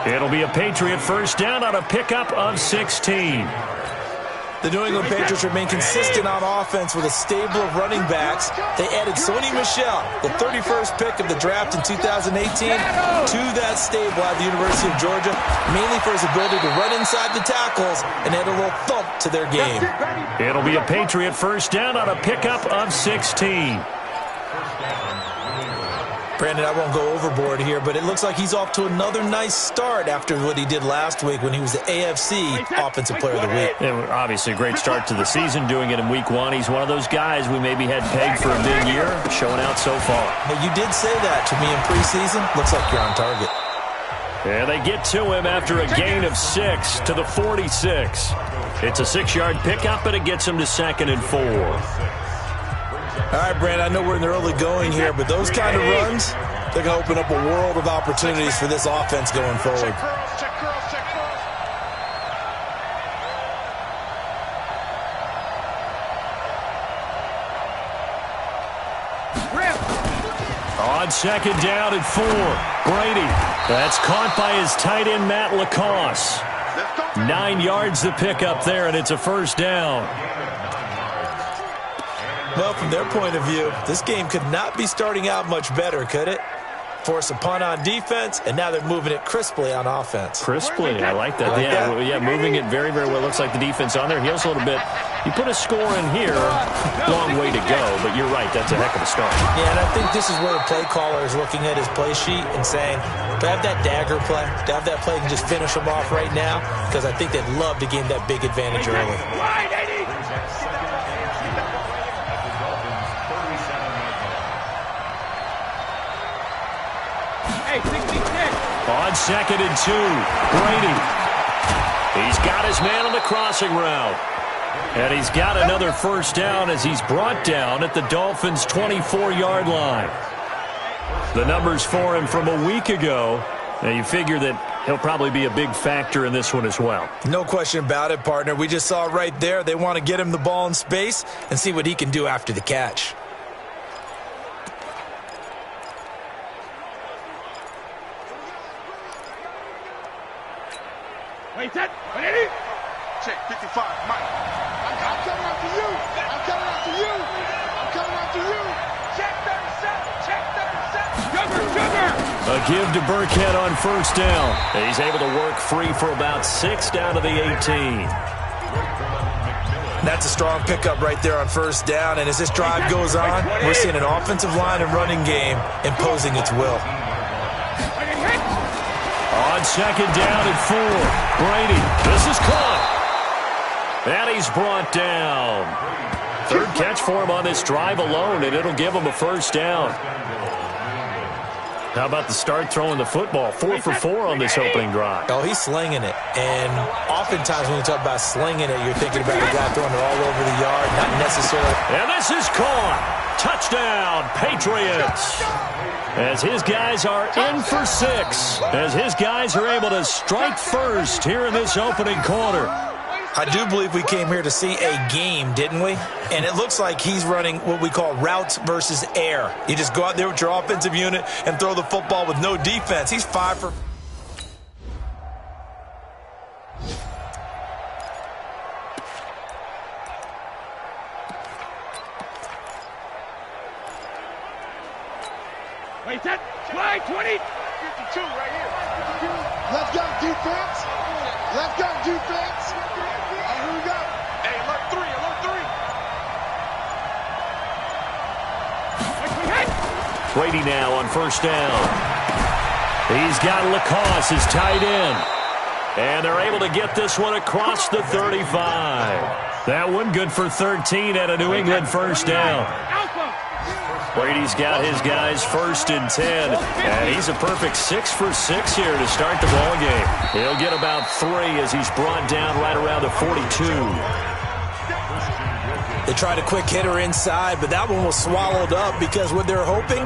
It'll be a Patriot first down on a pickup of 16. The New England Patriots remain consistent on offense with a stable of running backs. They added Sony Michel, the 31st pick of the draft in 2018, to that stable at the University of Georgia, mainly for his ability to run inside the tackles and add a little thump to their game. It'll be a Patriot first down on a pickup of 16. Brandon, I won't go overboard here, but it looks like he's off to another nice start after what he did last week when he was the AFC Offensive Player of the Week. Obviously, a great start to the season, doing it in Week 1. He's one of those guys we maybe had pegged for a big year, showing out so far. Hey, you did say that to me in preseason. Looks like you're on target. Yeah, they get to him after a gain of 6 to the 46. It's a 6-yard pickup, and it gets him to 2nd and 4. All right, Brandon, I know we're in the early going here, but those kind of runs, they're going to open up a world of opportunities for this offense going forward. On 2nd down and 4, Brady. That's caught by his tight end, Matt Lacoste. 9 yards to pick up there, and it's a first down. Well, from their point of view, this game could not be starting out much better, could it? Force a punt on defense, and now they're moving it crisply on offense. Crisply, I like that. Yeah, moving it very, very well. Looks like the defense on there heals a little bit. You put a score in here, long way to go, but you're right, that's a heck of a start. Yeah, and I think this is where the play caller is looking at his play sheet and saying, do I have that dagger play? Do I have that play and just finish them off right now? Because I think they'd love to gain that big advantage early. On 2nd and 2, Brady. He's got his man on the crossing route. And he's got another first down as he's brought down at the Dolphins' 24-yard line. The numbers for him from a week ago. Now you figure that he'll probably be a big factor in this one as well. No question about it, partner. We just saw right there they want to get him the ball in space and see what he can do after the catch. Wait, set. Ready? Check 55, Mike. I'm coming after you. I'm coming after you. I'm coming after you. Check 37. Check 37. Sugar. A give to Burkhead on first down. He's able to work free for about 6 down to the 18. That's a strong pickup right there on first down, and as this drive goes on, we're seeing an offensive line and running game imposing its will. On 2nd down and 4, Brady. This is caught. And he's brought down. 3rd catch for him on this drive alone, and it'll give him a first down. How about the start throwing the football? 4 for 4 on this opening drive. Oh, he's slinging it. And oftentimes when you talk about slinging it, you're thinking about a guy throwing it all over the yard, not necessarily. And this is caught. Touchdown, Patriots. As his guys are in for 6. As his guys are able to strike first here in this opening quarter. I do believe we came here to see a game, didn't we? And it looks like he's running what we call routes versus air. You just go out there with your offensive unit and throw the football with no defense. He's 5 for... Wait, set. Fly, 20. 52 right here. Let's go, defense. Let's go, defense. Here we go. Hey, alert 3, alert 3. Brady now on first down. He's got Lacoste, his tight end. And they're able to get this one across the 35. That one good for 13 at a New England first down. Brady's got his guys first and 10. And he's a perfect 6 for 6 here to start the ball game. He'll get about 3 as he's brought down right around the 42. They tried a quick hitter inside, but that one was swallowed up because what they're hoping,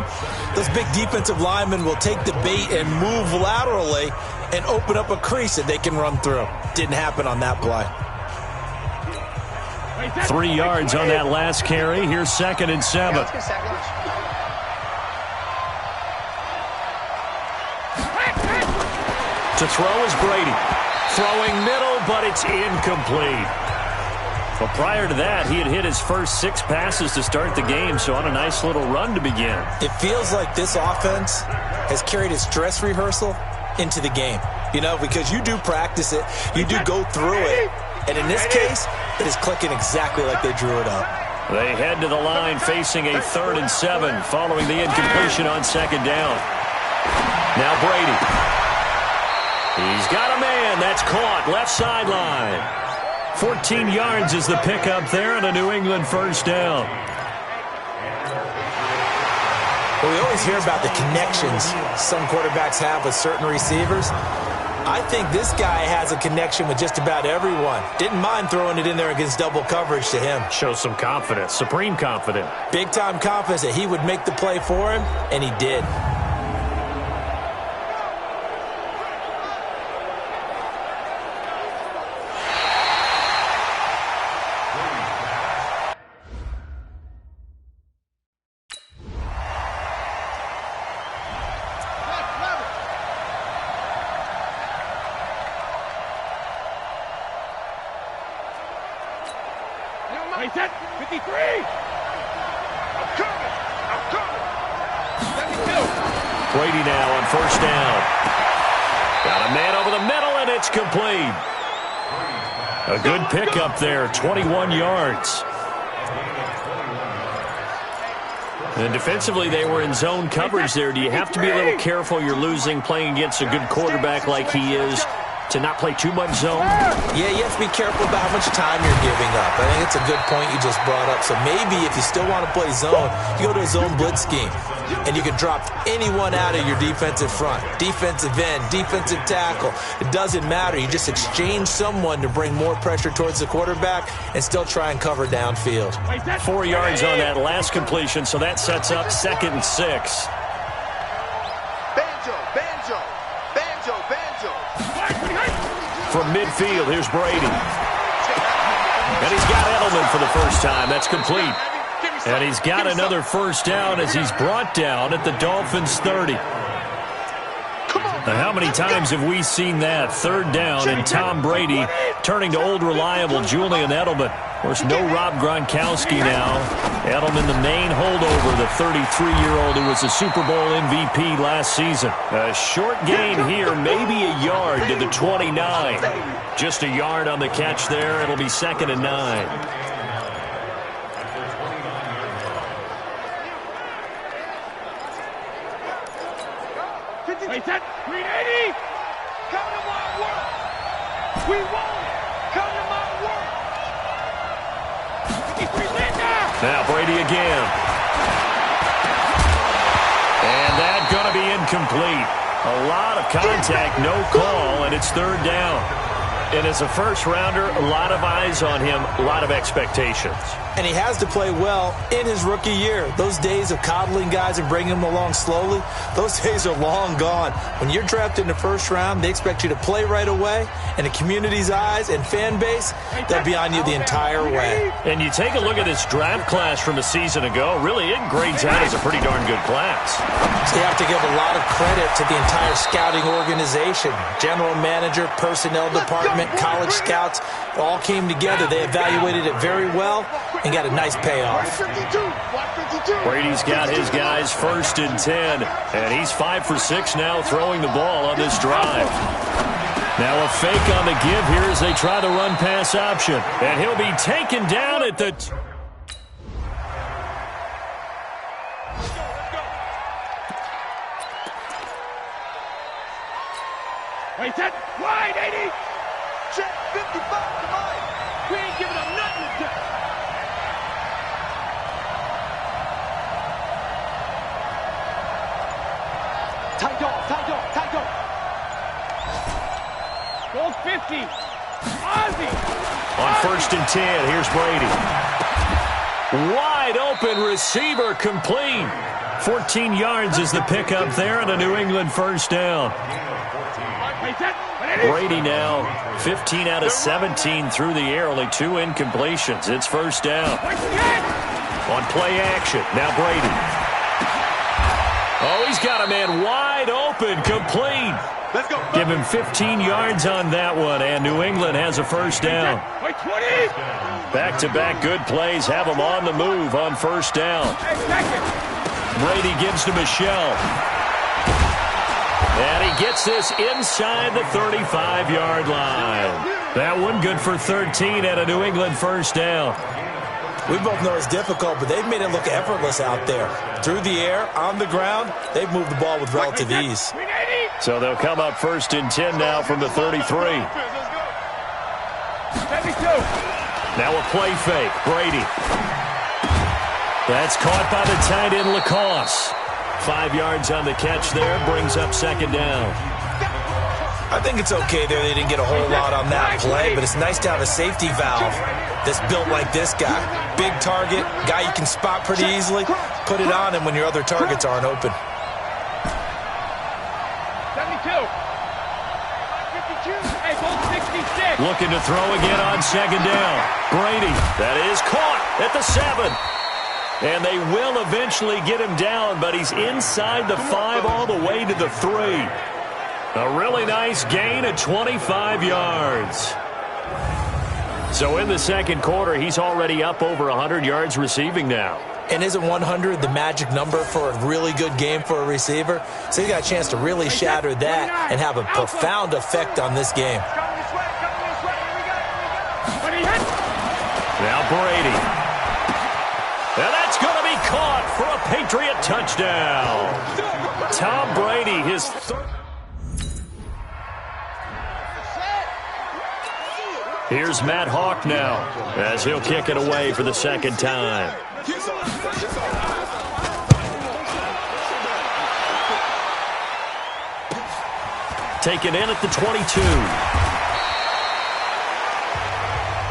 those big defensive linemen will take the bait and move laterally and open up a crease that they can run through. Didn't happen on that play. 3 yards on that last carry. Here's 2nd and 7. To throw is Brady. Throwing middle, but it's incomplete. Well, prior to that, he had hit his first 6 passes to start the game, so on a nice little run to begin. It feels like this offense has carried its dress rehearsal into the game. You know, because you do practice it, you do go through it, and in this case, it is clicking exactly like they drew it up. They head to the line facing a 3rd and 7 following the incompletion on 2nd down. Now Brady. He's got a man. That's caught. Left sideline. 14 yards is the pickup there and a New England first down. Well, we always hear about the connections some quarterbacks have with certain receivers. I think this guy has a connection with just about everyone. Didn't mind throwing it in there against double coverage to him. Shows some confidence, supreme confidence. Big-time confidence that he would make the play for him, and he did. Play set, 53. I'm coming. 72. Brady now on first down. Got a man over the middle, and it's complete. A good pickup there, 21 yards. And defensively, they were in zone coverage there. Do you have to be a little careful you're losing playing against a good quarterback like he is to not play too much zone? Yeah, you have to be careful about how much time you're giving up. I think it's a good point you just brought up. So maybe if you still want to play zone, you go to a zone blitz scheme, and you can drop anyone out of your defensive front, defensive end, defensive tackle. It doesn't matter. You just exchange someone to bring more pressure towards the quarterback and still try and cover downfield. 4 yards on that last completion, so that sets up 2nd and 6. From midfield, here's Brady. And he's got Edelman for the first time. That's complete. And he's got another first down as he's brought down at the Dolphins' 30. Now, how many times have we seen that? 3rd down and Tom Brady turning to old reliable Julian Edelman. Of course, no Rob Gronkowski now. Edelman, the main holdover, the 33-year-old who was a Super Bowl MVP last season. A short gain here, maybe a yard to the 29. Just a yard on the catch there. It'll be 2nd and 9. Play set, 380. Come to my work. We want it. Come to my work. 53 Linda. Now Brady again. And that's going to be incomplete. A lot of contact, no call, and it's 3rd down. And as a first-rounder, a lot of eyes on him, a lot of expectations. And he has to play well in his rookie year. Those days of coddling guys and bringing them along slowly, those days are long gone. When you're drafted in the first round, they expect you to play right away. And the community's eyes and fan base, they'll be on you the entire way. And you take a look at this draft class from a season ago, really it grades out as a pretty darn good class. So you have to give a lot of credit to the entire scouting organization. General manager, personnel department, college scouts, it all came together. They evaluated it very well and got a nice payoff. Brady's got his guys 1st and 10, and he's 5 for 6 now throwing the ball on this drive. Now a fake on the give here as they try the run-pass option, and he'll be taken down at the... Wait, set. Wide, 80. Check 55 to Mike. We ain't giving up nothing to do. Tight dog, tight dog, tight dog. Goal 50. Ozzy. On 1st and 10, here's Brady. Wide open receiver, complete. 14 yards is the pickup there and a New England first down. Brady now 15 out of 17 through the air, only 2 incompletions. It's first down. On play action, now Brady. Oh, he's got a man wide open, complete. Let's go. Give him 15 yards on that one, and New England has a first down. Back-to-back good plays have him on the move on first down. Brady gives to Michelle. And he gets this inside the 35-yard line. That one good for 13 at a New England first down. We both know it's difficult, but they've made it look effortless out there. Through the air, on the ground, they've moved the ball with relative ease. So they'll come up 1st and 10 now from the 33. Now a play fake. Brady. That's caught by the tight end, Lacoste. 5 yards on the catch there, brings up second down. I think it's okay there. They didn't get a whole lot on that play, but it's nice to have a safety valve that's built like this guy. Big target, guy you can spot pretty easily. Put it on him when your other targets aren't open. 72. Hey, goal 66. Looking to throw again on second down. Brady, that is caught at the 7. And they will eventually get him down, but he's inside the 5 all the way to the 3. A really nice gain of 25 yards. So in the second quarter, he's already up over 100 yards receiving now. And isn't 100 the magic number for a really good game for a receiver? So he's got a chance to really shatter that and have a profound effect on this game. Now Brady. And that's going to be caught for a Patriot touchdown. Tom Brady, his third. Here's Matt Hawk now as he'll kick it away for the second time. Taken in at the 22.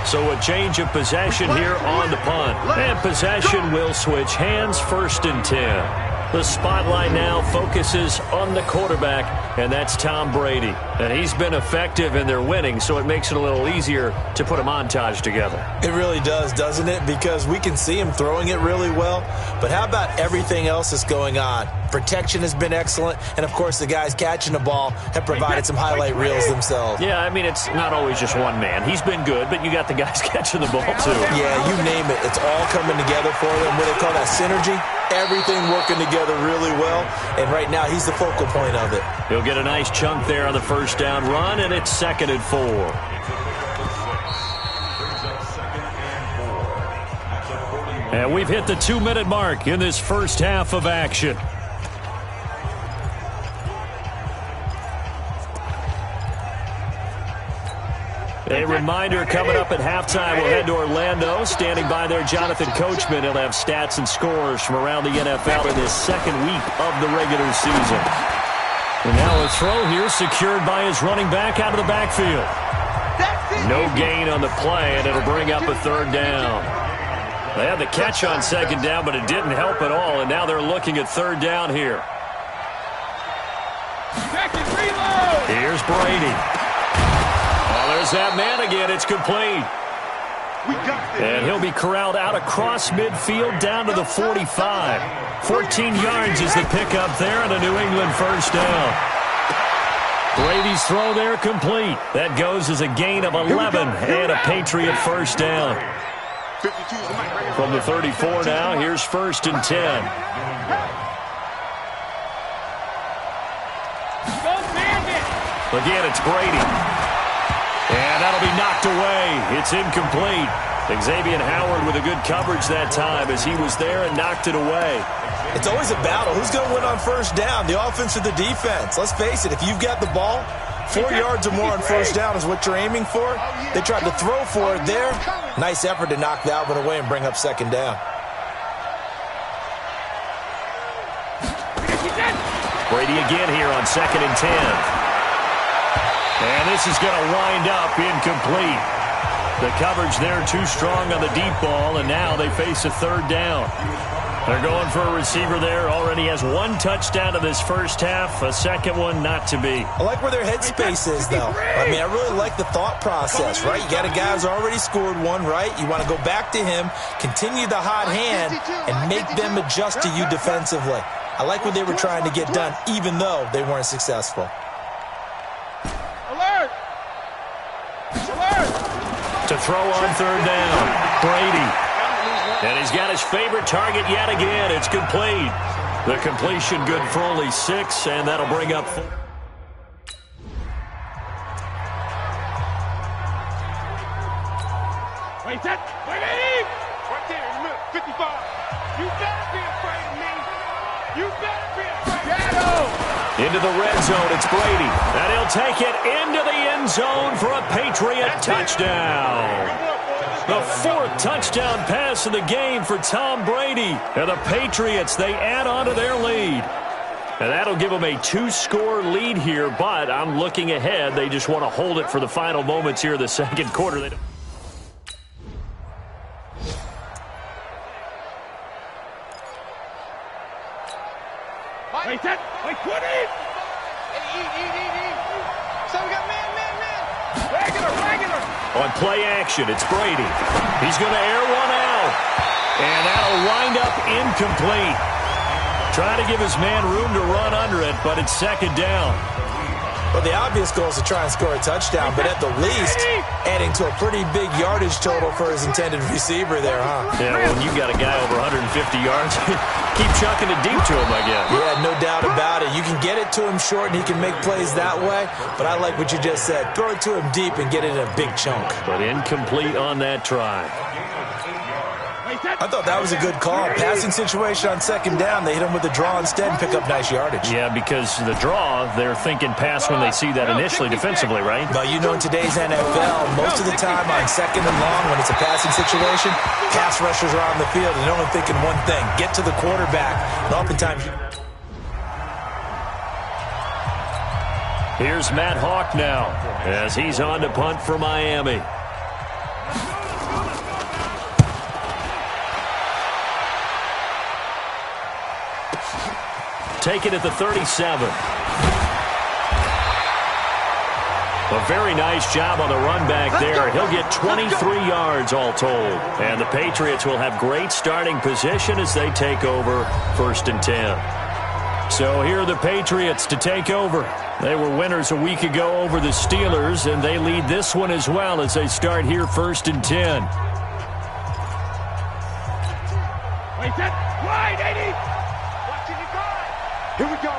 So a change of possession here on the punt. And possession will switch hands, 1st and 10. The spotlight now focuses on the quarterback, and that's Tom Brady. And he's been effective and they're winning, so it makes it a little easier to put a montage together. It really does, doesn't it? Because we can see him throwing it really well. But how about everything else that's going on? Protection has been excellent, and of course the guys catching the ball have provided some highlight reels themselves. Yeah, I mean, it's not always just one man. He's been good, but you got the guys catching the ball too. Yeah, you name it. It's all coming together for them. What they call that synergy. Everything working together really well, and right now he's the focal point of it. He'll get a nice chunk there on the first down run, and it's 2nd and 4. And we've hit the 2-minute mark in this first half of action. A reminder coming up at halftime, we'll head to Orlando. Standing by there, Jonathan Coachman. He'll have stats and scores from around the NFL in his second week of the regular season. And now a throw here secured by his running back out of the backfield. No gain on the play, and it'll bring up a 3rd down. They had the catch on 2nd down, but it didn't help at all, and now they're looking at 3rd down here. Second reload. Here's Brady. There's that man again. It's complete. And he'll be corralled out across midfield down to the 45. 14 yards is the pickup there and a New England first down. Brady's throw there complete. That goes as a gain of 11 and a Patriot first down. From the 34 now, here's 1st and 10. Again, it's Brady. And that'll be knocked away. It's incomplete. Xavier Howard with a good coverage that time as he was there and knocked it away. It's always a battle. Who's going to win on first down, the offense or the defense? Let's face it, if you've got the ball, 4 yards or more on first down is what you're aiming for. They tried to throw for it there. Nice effort to knock that one away and bring up second down. Brady again here on 2nd and 10. And this is going to wind up incomplete. The coverage there too strong on the deep ball, and now they face a 3rd down. They're going for a receiver there. Already has 1 touchdown in this first half. A second one not to be. I like where their headspace is, though. I mean, I really like the thought process, right? You got a guy who's already scored one, right? You want to go back to him, continue the hot hand, and make them adjust to you defensively. I like what they were trying to get done, even though they weren't successful. Alert! Alert! To throw on 3rd down, Brady. And he's got his favorite target yet again. It's complete. The completion good for only 6, and that'll bring up 4. Wait, set! Wait, aim! Right there in the middle, 55. You better be afraid of me. You better be afraid. Shadow! Into the red zone, it's Brady. And he'll take it into the end zone for a Patriot touchdown. The 4th touchdown pass of the game for Tom Brady. And the Patriots, they add on to their lead. And that'll give them a 2-score lead here, but I'm looking ahead. They just want to hold it for the final moments here in the second quarter. Wait, set! Wait, 20! Eat! So we got man! Regular! On play action, it's Brady. He's going to air one out. And that'll wind up incomplete. Trying to give his man room to run under it, but it's 2nd down. Well, the obvious goal is to try and score a touchdown, but at the least, adding to a pretty big yardage total for his intended receiver there, huh? Yeah, well, when you got a guy over 150 yards, keep chucking it deep to him, I guess. Yeah, no doubt about it. You can get it to him short, and he can make plays that way, but I like what you just said. Throw it to him deep and get it in a big chunk. But incomplete on that try. I thought that was a good call. Passing situation on 2nd down. They hit him with a draw instead and pick up nice yardage. Yeah, because the draw, they're thinking pass when they see that initially defensively, right? But you know, in today's NFL, most of the time on 2nd and long, when it's a passing situation, pass rushers are on the field and only thinking one thing, get to the quarterback. And oftentimes... Here's Matt Hawk now as he's on to punt for Miami. Take it at the 37. A very nice job on the run back there. He'll get 23 yards all told. And the Patriots will have great starting position as they take over 1st and 10. So here are the Patriots to take over. They were winners a week ago over the Steelers, and they lead this one as well as they start here 1st and 10. Wait, set! Wide, 80! Here we go.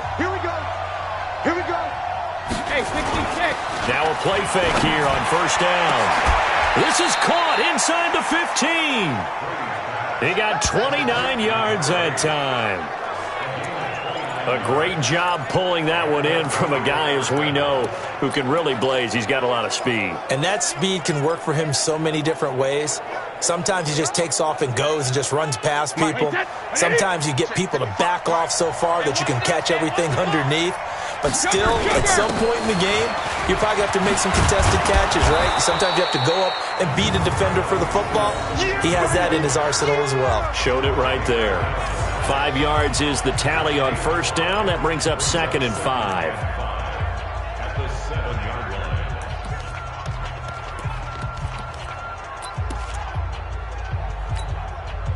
Hey, 66. Now a play fake here on 1st down. This is caught inside the 15. He got 29 yards that time. A great job pulling that one in from a guy, as we know, who can really blaze. He's got a lot of speed. And that speed can work for him so many different ways. Sometimes he just takes off and goes and just runs past people. Sometimes you get people to back off so far that you can catch everything underneath. But still, at some point in the game, you probably have to make some contested catches, right? Sometimes you have to go up and beat a defender for the football. He has that in his arsenal as well. Showed it right there. 5 yards is the tally on 1st down. That brings up 2nd and 5. At the 7-yard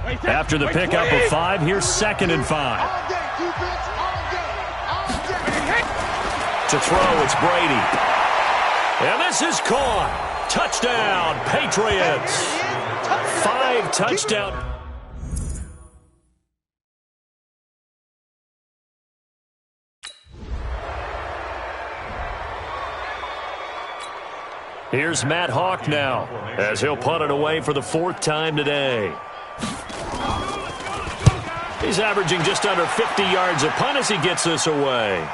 line. After the pickup of 5, here's 2nd and 5. To throw, it's Brady. And this is caught. Touchdown, Patriots. 5 touchdowns. Here's Matt Hawk now as he'll punt it away for the 4th time today. He's averaging just under 50 yards a punt as he gets this away.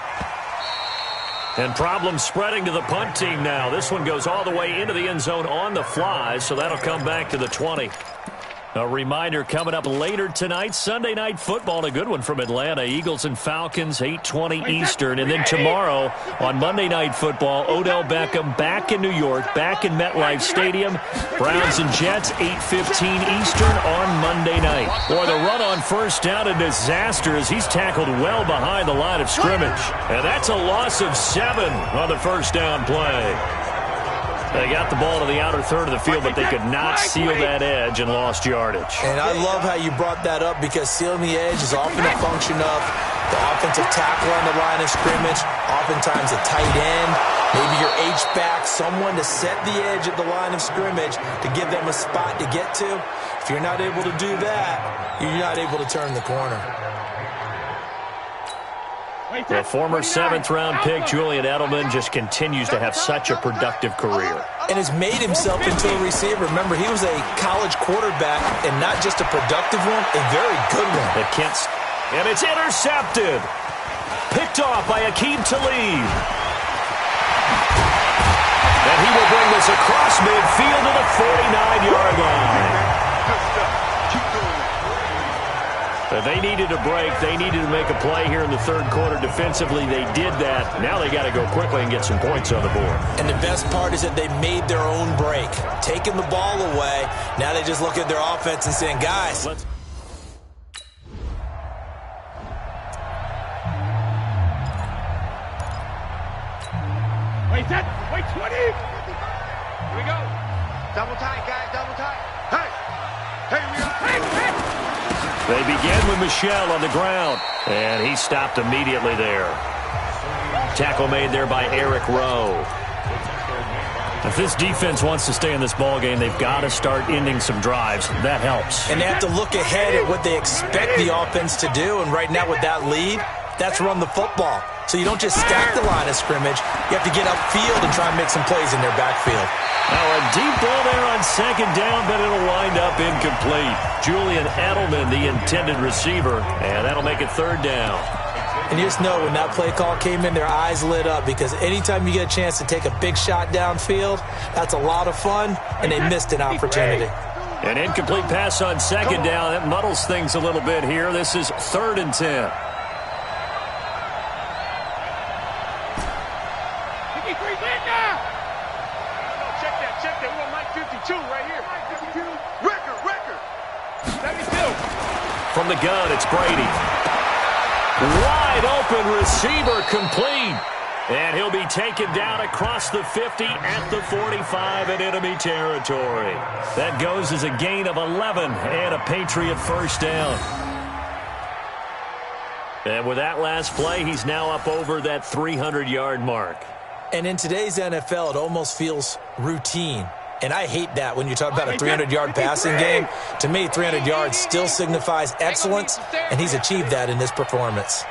And problems spreading to the punt team now. This one goes all the way into the end zone on the fly, so that'll come back to the 20. A reminder coming up later tonight, Sunday Night Football, a good one from Atlanta. Eagles and Falcons, 8:20 Eastern. And then tomorrow on Monday Night Football, Odell Beckham back in New York, back in MetLife Stadium. Browns and Jets, 8:15 Eastern on Monday night. Boy, the run on first down, a disaster as he's tackled well behind the line of scrimmage. And that's a loss of 7 on the first down play. They got the ball to the outer third of the field, but they could not seal that edge and lost yardage. And I love how you brought that up because sealing the edge is often a function of the offensive tackle on the line of scrimmage, oftentimes a tight end, maybe your H-back, someone to set the edge at the line of scrimmage to give them a spot to get to. If you're not able to do that, you're not able to turn the corner. The former 7th-round pick, Julian Edelman, just continues to have such a productive career. And has made himself into a receiver. Remember, he was a college quarterback, and not just a productive one, a very good one. And it's intercepted. Picked off by Akeem Talib. And he will bring this across midfield to the 49-yard line. They needed a break. They needed to make a play here in the third quarter. Defensively, they did that. Now they got to go quickly and get some points on the board. And the best part is that they made their own break. Taking the ball away, now they just look at their offense and saying, guys, let's... Wait, set. Wait, 20. Here we go. Double tight, guys. Double tight. Hey, we are. Hey. They begin with Michel on the ground, and he stopped immediately there. Tackle made there by Eric Rowe. If this defense wants to stay in this ballgame, they've got to start ending some drives. That helps. And they have to look ahead at what they expect the offense to do, and right now with that lead, that's run the football. So you don't just stack the line of scrimmage. You have to get upfield and try and make some plays in their backfield. Now a deep ball there on second down, but it'll wind up incomplete. Julian Edelman, the intended receiver, and that'll make it third down. And you just know when that play call came in, their eyes lit up because anytime you get a chance to take a big shot downfield, that's a lot of fun, and they missed an opportunity. An incomplete pass on second down. That muddles things a little bit here. This is 3rd and 10. From the gun, it's Brady. Wide open receiver complete. And he'll be taken down across the 50 at the 45 in enemy territory. That goes as a gain of 11 and a Patriot first down. And with that last play, he's now up over that 300-yard mark. And in today's NFL, it almost feels routine. And I hate that when you talk about a 300-yard passing game. To me, 300 yards still signifies excellence, and he's achieved that in this performance.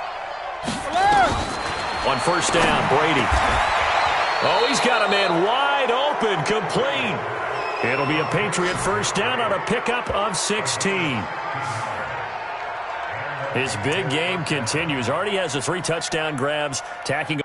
On first down, Brady. Oh, he's got a man wide open, complete. It'll be a Patriot first down on a pickup of 16. His big game continues. Already has the 3 touchdown grabs, tacking.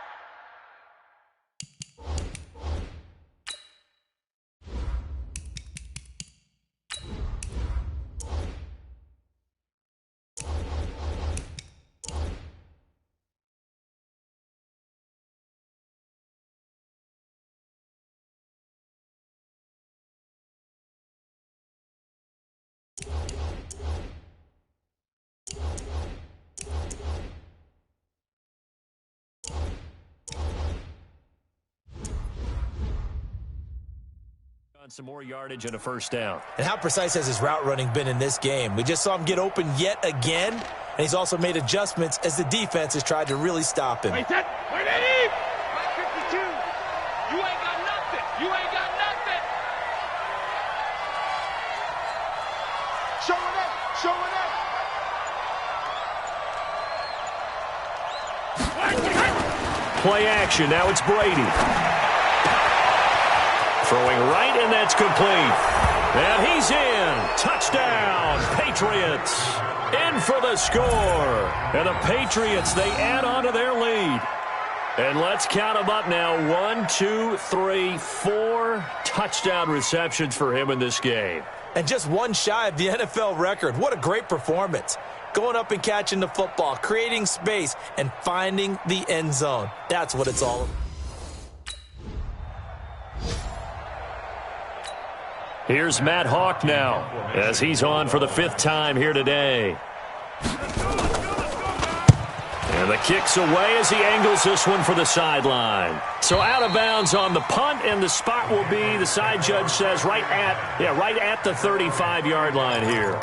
Some more yardage and a first down. And how precise has his route running been in this game? We just saw him get open yet again, and he's also made adjustments as the defense has tried to really stop him. Wait, set. Wait, 52. You ain't got nothing. You ain't got nothing. Showing up. Showing up. Play action. Now it's Brady. Throwing right, and that's complete. And he's in. Touchdown, Patriots. In for the score. And the Patriots, they add on to their lead. And let's count them up now. 1, 2, 3, 4 touchdown receptions for him in this game. And just one shy of the NFL record. What a great performance. Going up and catching the football, creating space, and finding the end zone. That's what it's all about. Here's Matt Hawk now as he's on for the 5th time here today. And the kick's away as he angles this one for the sideline. So out of bounds on the punt, and the spot will be, the side judge says, right at the 35-yard line here.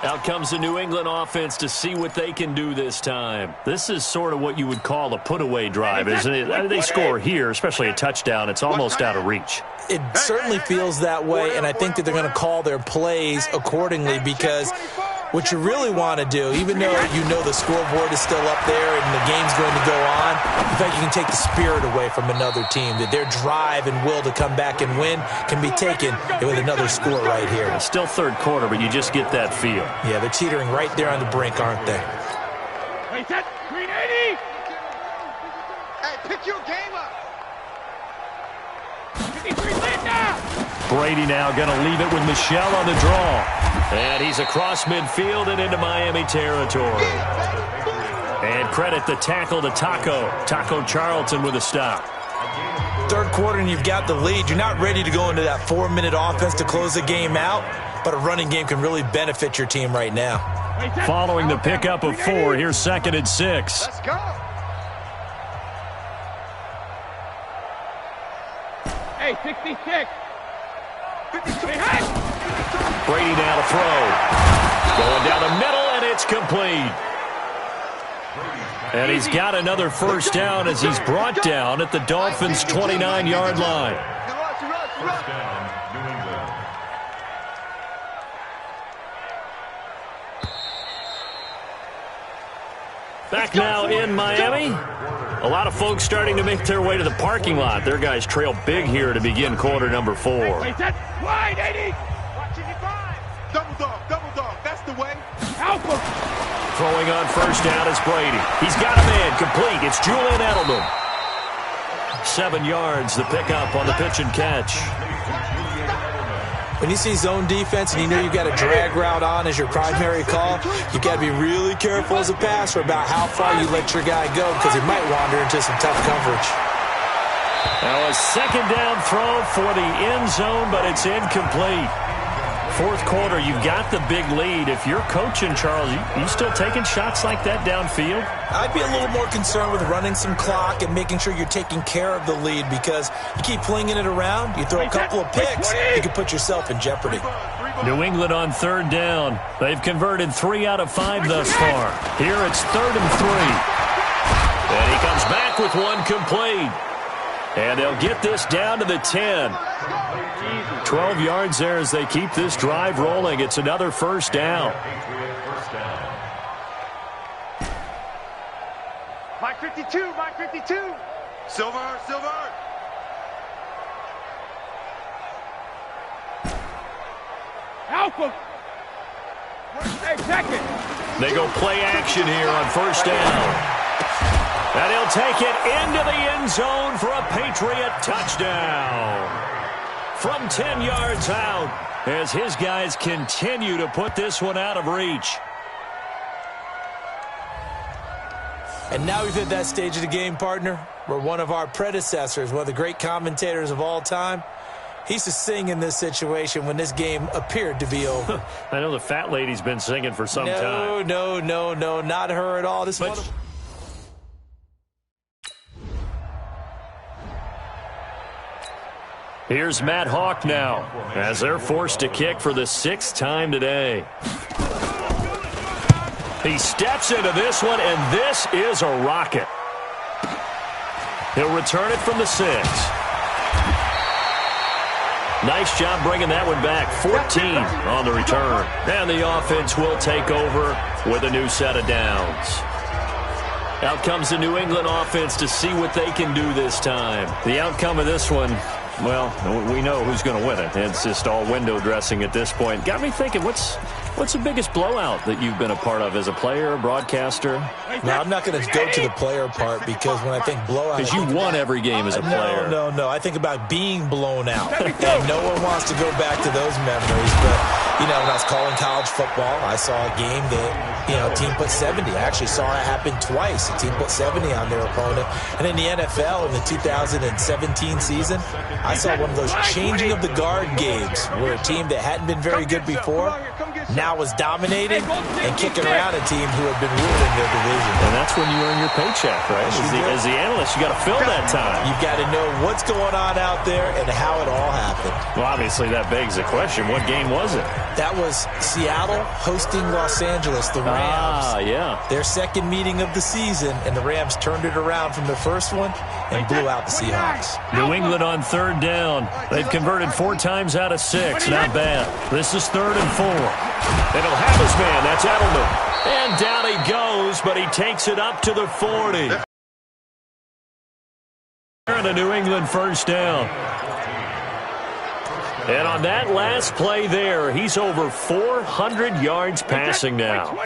Out comes the New England offense to see what they can do this time. This is sort of what you would call a put-away drive, isn't it? They score here, especially a touchdown. It's almost out of reach. It certainly feels that way, and I think that they're going to call their plays accordingly, because what you really want to do, even though you know the scoreboard is still up there and the game's going to go on, in fact, you can take the spirit away from another team, that their drive and will to come back and win can be taken with another score right here. It's still third quarter, but you just get that feel. Yeah, they're teetering right there on the brink, aren't they? Hey, set, 380. Hey, pick your game up. 53 lead now. Brady now going to leave it with Michel on the draw. And he's across midfield and into Miami territory. And credit the tackle to Taco Charlton with a stop. Third quarter and you've got the lead. You're not ready to go into that 4-minute offense to close the game out, but a running game can really benefit your team right now. Following the pickup of 4, here's 2nd and 6. Let's go. Hey, 66. 53 high. Brady now to throw. Going down the middle, and it's complete. And he's got another first down as he's brought down at the Dolphins' 29-yard line. First down, New England. Back now in Miami. A lot of folks starting to make their way to the parking lot. Their guys trail big here to begin quarter number 4. Hey, set, wide 80. Double dog, that's the way. Alpha. Throwing on first down is Brady. He's got a man complete. It's Julian Edelman. 7 yards, the pickup on the pitch and catch. When you see zone defense and you know you've got a drag route on as your primary call, you've got to be really careful as a passer about how far you let your guy go, because he might wander into some tough coverage. Now a second down throw for the end zone, but it's incomplete. Fourth quarter, you've got the big lead. If you're coaching, Charles, you still taking shots like that downfield? I'd be a little more concerned with running some clock and making sure you're taking care of the lead, because you keep flinging it around, you throw a couple of picks, you can put yourself in jeopardy. New England on third down. They've converted 3 out of 5 thus far. Here it's 3rd and 3. And he comes back with one complete. And they'll get this down to the 10. 12 yards there as they keep this drive rolling. It's another first down. Mike 52. Silver. Alpha. Hey, second. They go play action here on first down. And he'll take it into the end zone for a Patriot touchdown. From 10 yards out, as his guys continue to put this one out of reach. And now we've hit that stage of the game, partner, where one of our predecessors, one of the great commentators of all time, he used to sing in this situation when this game appeared to be over. I know the fat lady's been singing for some time. No, not her at all. This one. Here's Matt Hawk now as they're forced to kick for the 6th time today. He steps into this one, and this is a rocket. He'll return it from the 6. Nice job bringing that one back. 14 on the return. And the offense will take over with a new set of downs. Out comes the New England offense to see what they can do this time. The outcome of this one, well, we know who's going to win it. It's just all window dressing at this point. Got me thinking, what's What's the biggest blowout that you've been a part of as a player, broadcaster? Now, I'm not going to go to the player part because when I think blowout... Because you won every game as a player. No. I think about being blown out. And no one wants to go back to those memories. But, when I was calling college football, I saw a game that, team put 70. I actually saw it happen twice. A team put 70 on their opponent. And in the NFL, in the 2017 season, I saw one of those changing of the guard games where a team that hadn't been very good before now was dominating and kicking around a team who had been ruining their division. And that's when you earn your paycheck, right? As the analyst, you got to fill that time. You've got to know what's going on out there and how it all happened. Well, obviously, that begs the question, what game was it? That was Seattle hosting Los Angeles, the Rams. Yeah. Their second meeting of the season, and the Rams turned it around from their first one and blew out the Seahawks. New England on third down. They've converted 4 times out of 6. Not bad. This is 3rd and 4. And he'll have his man. That's Edelman. And down he goes, but he takes it up to the 40. And a New England first down. And on that last play there, he's over 400 yards passing now.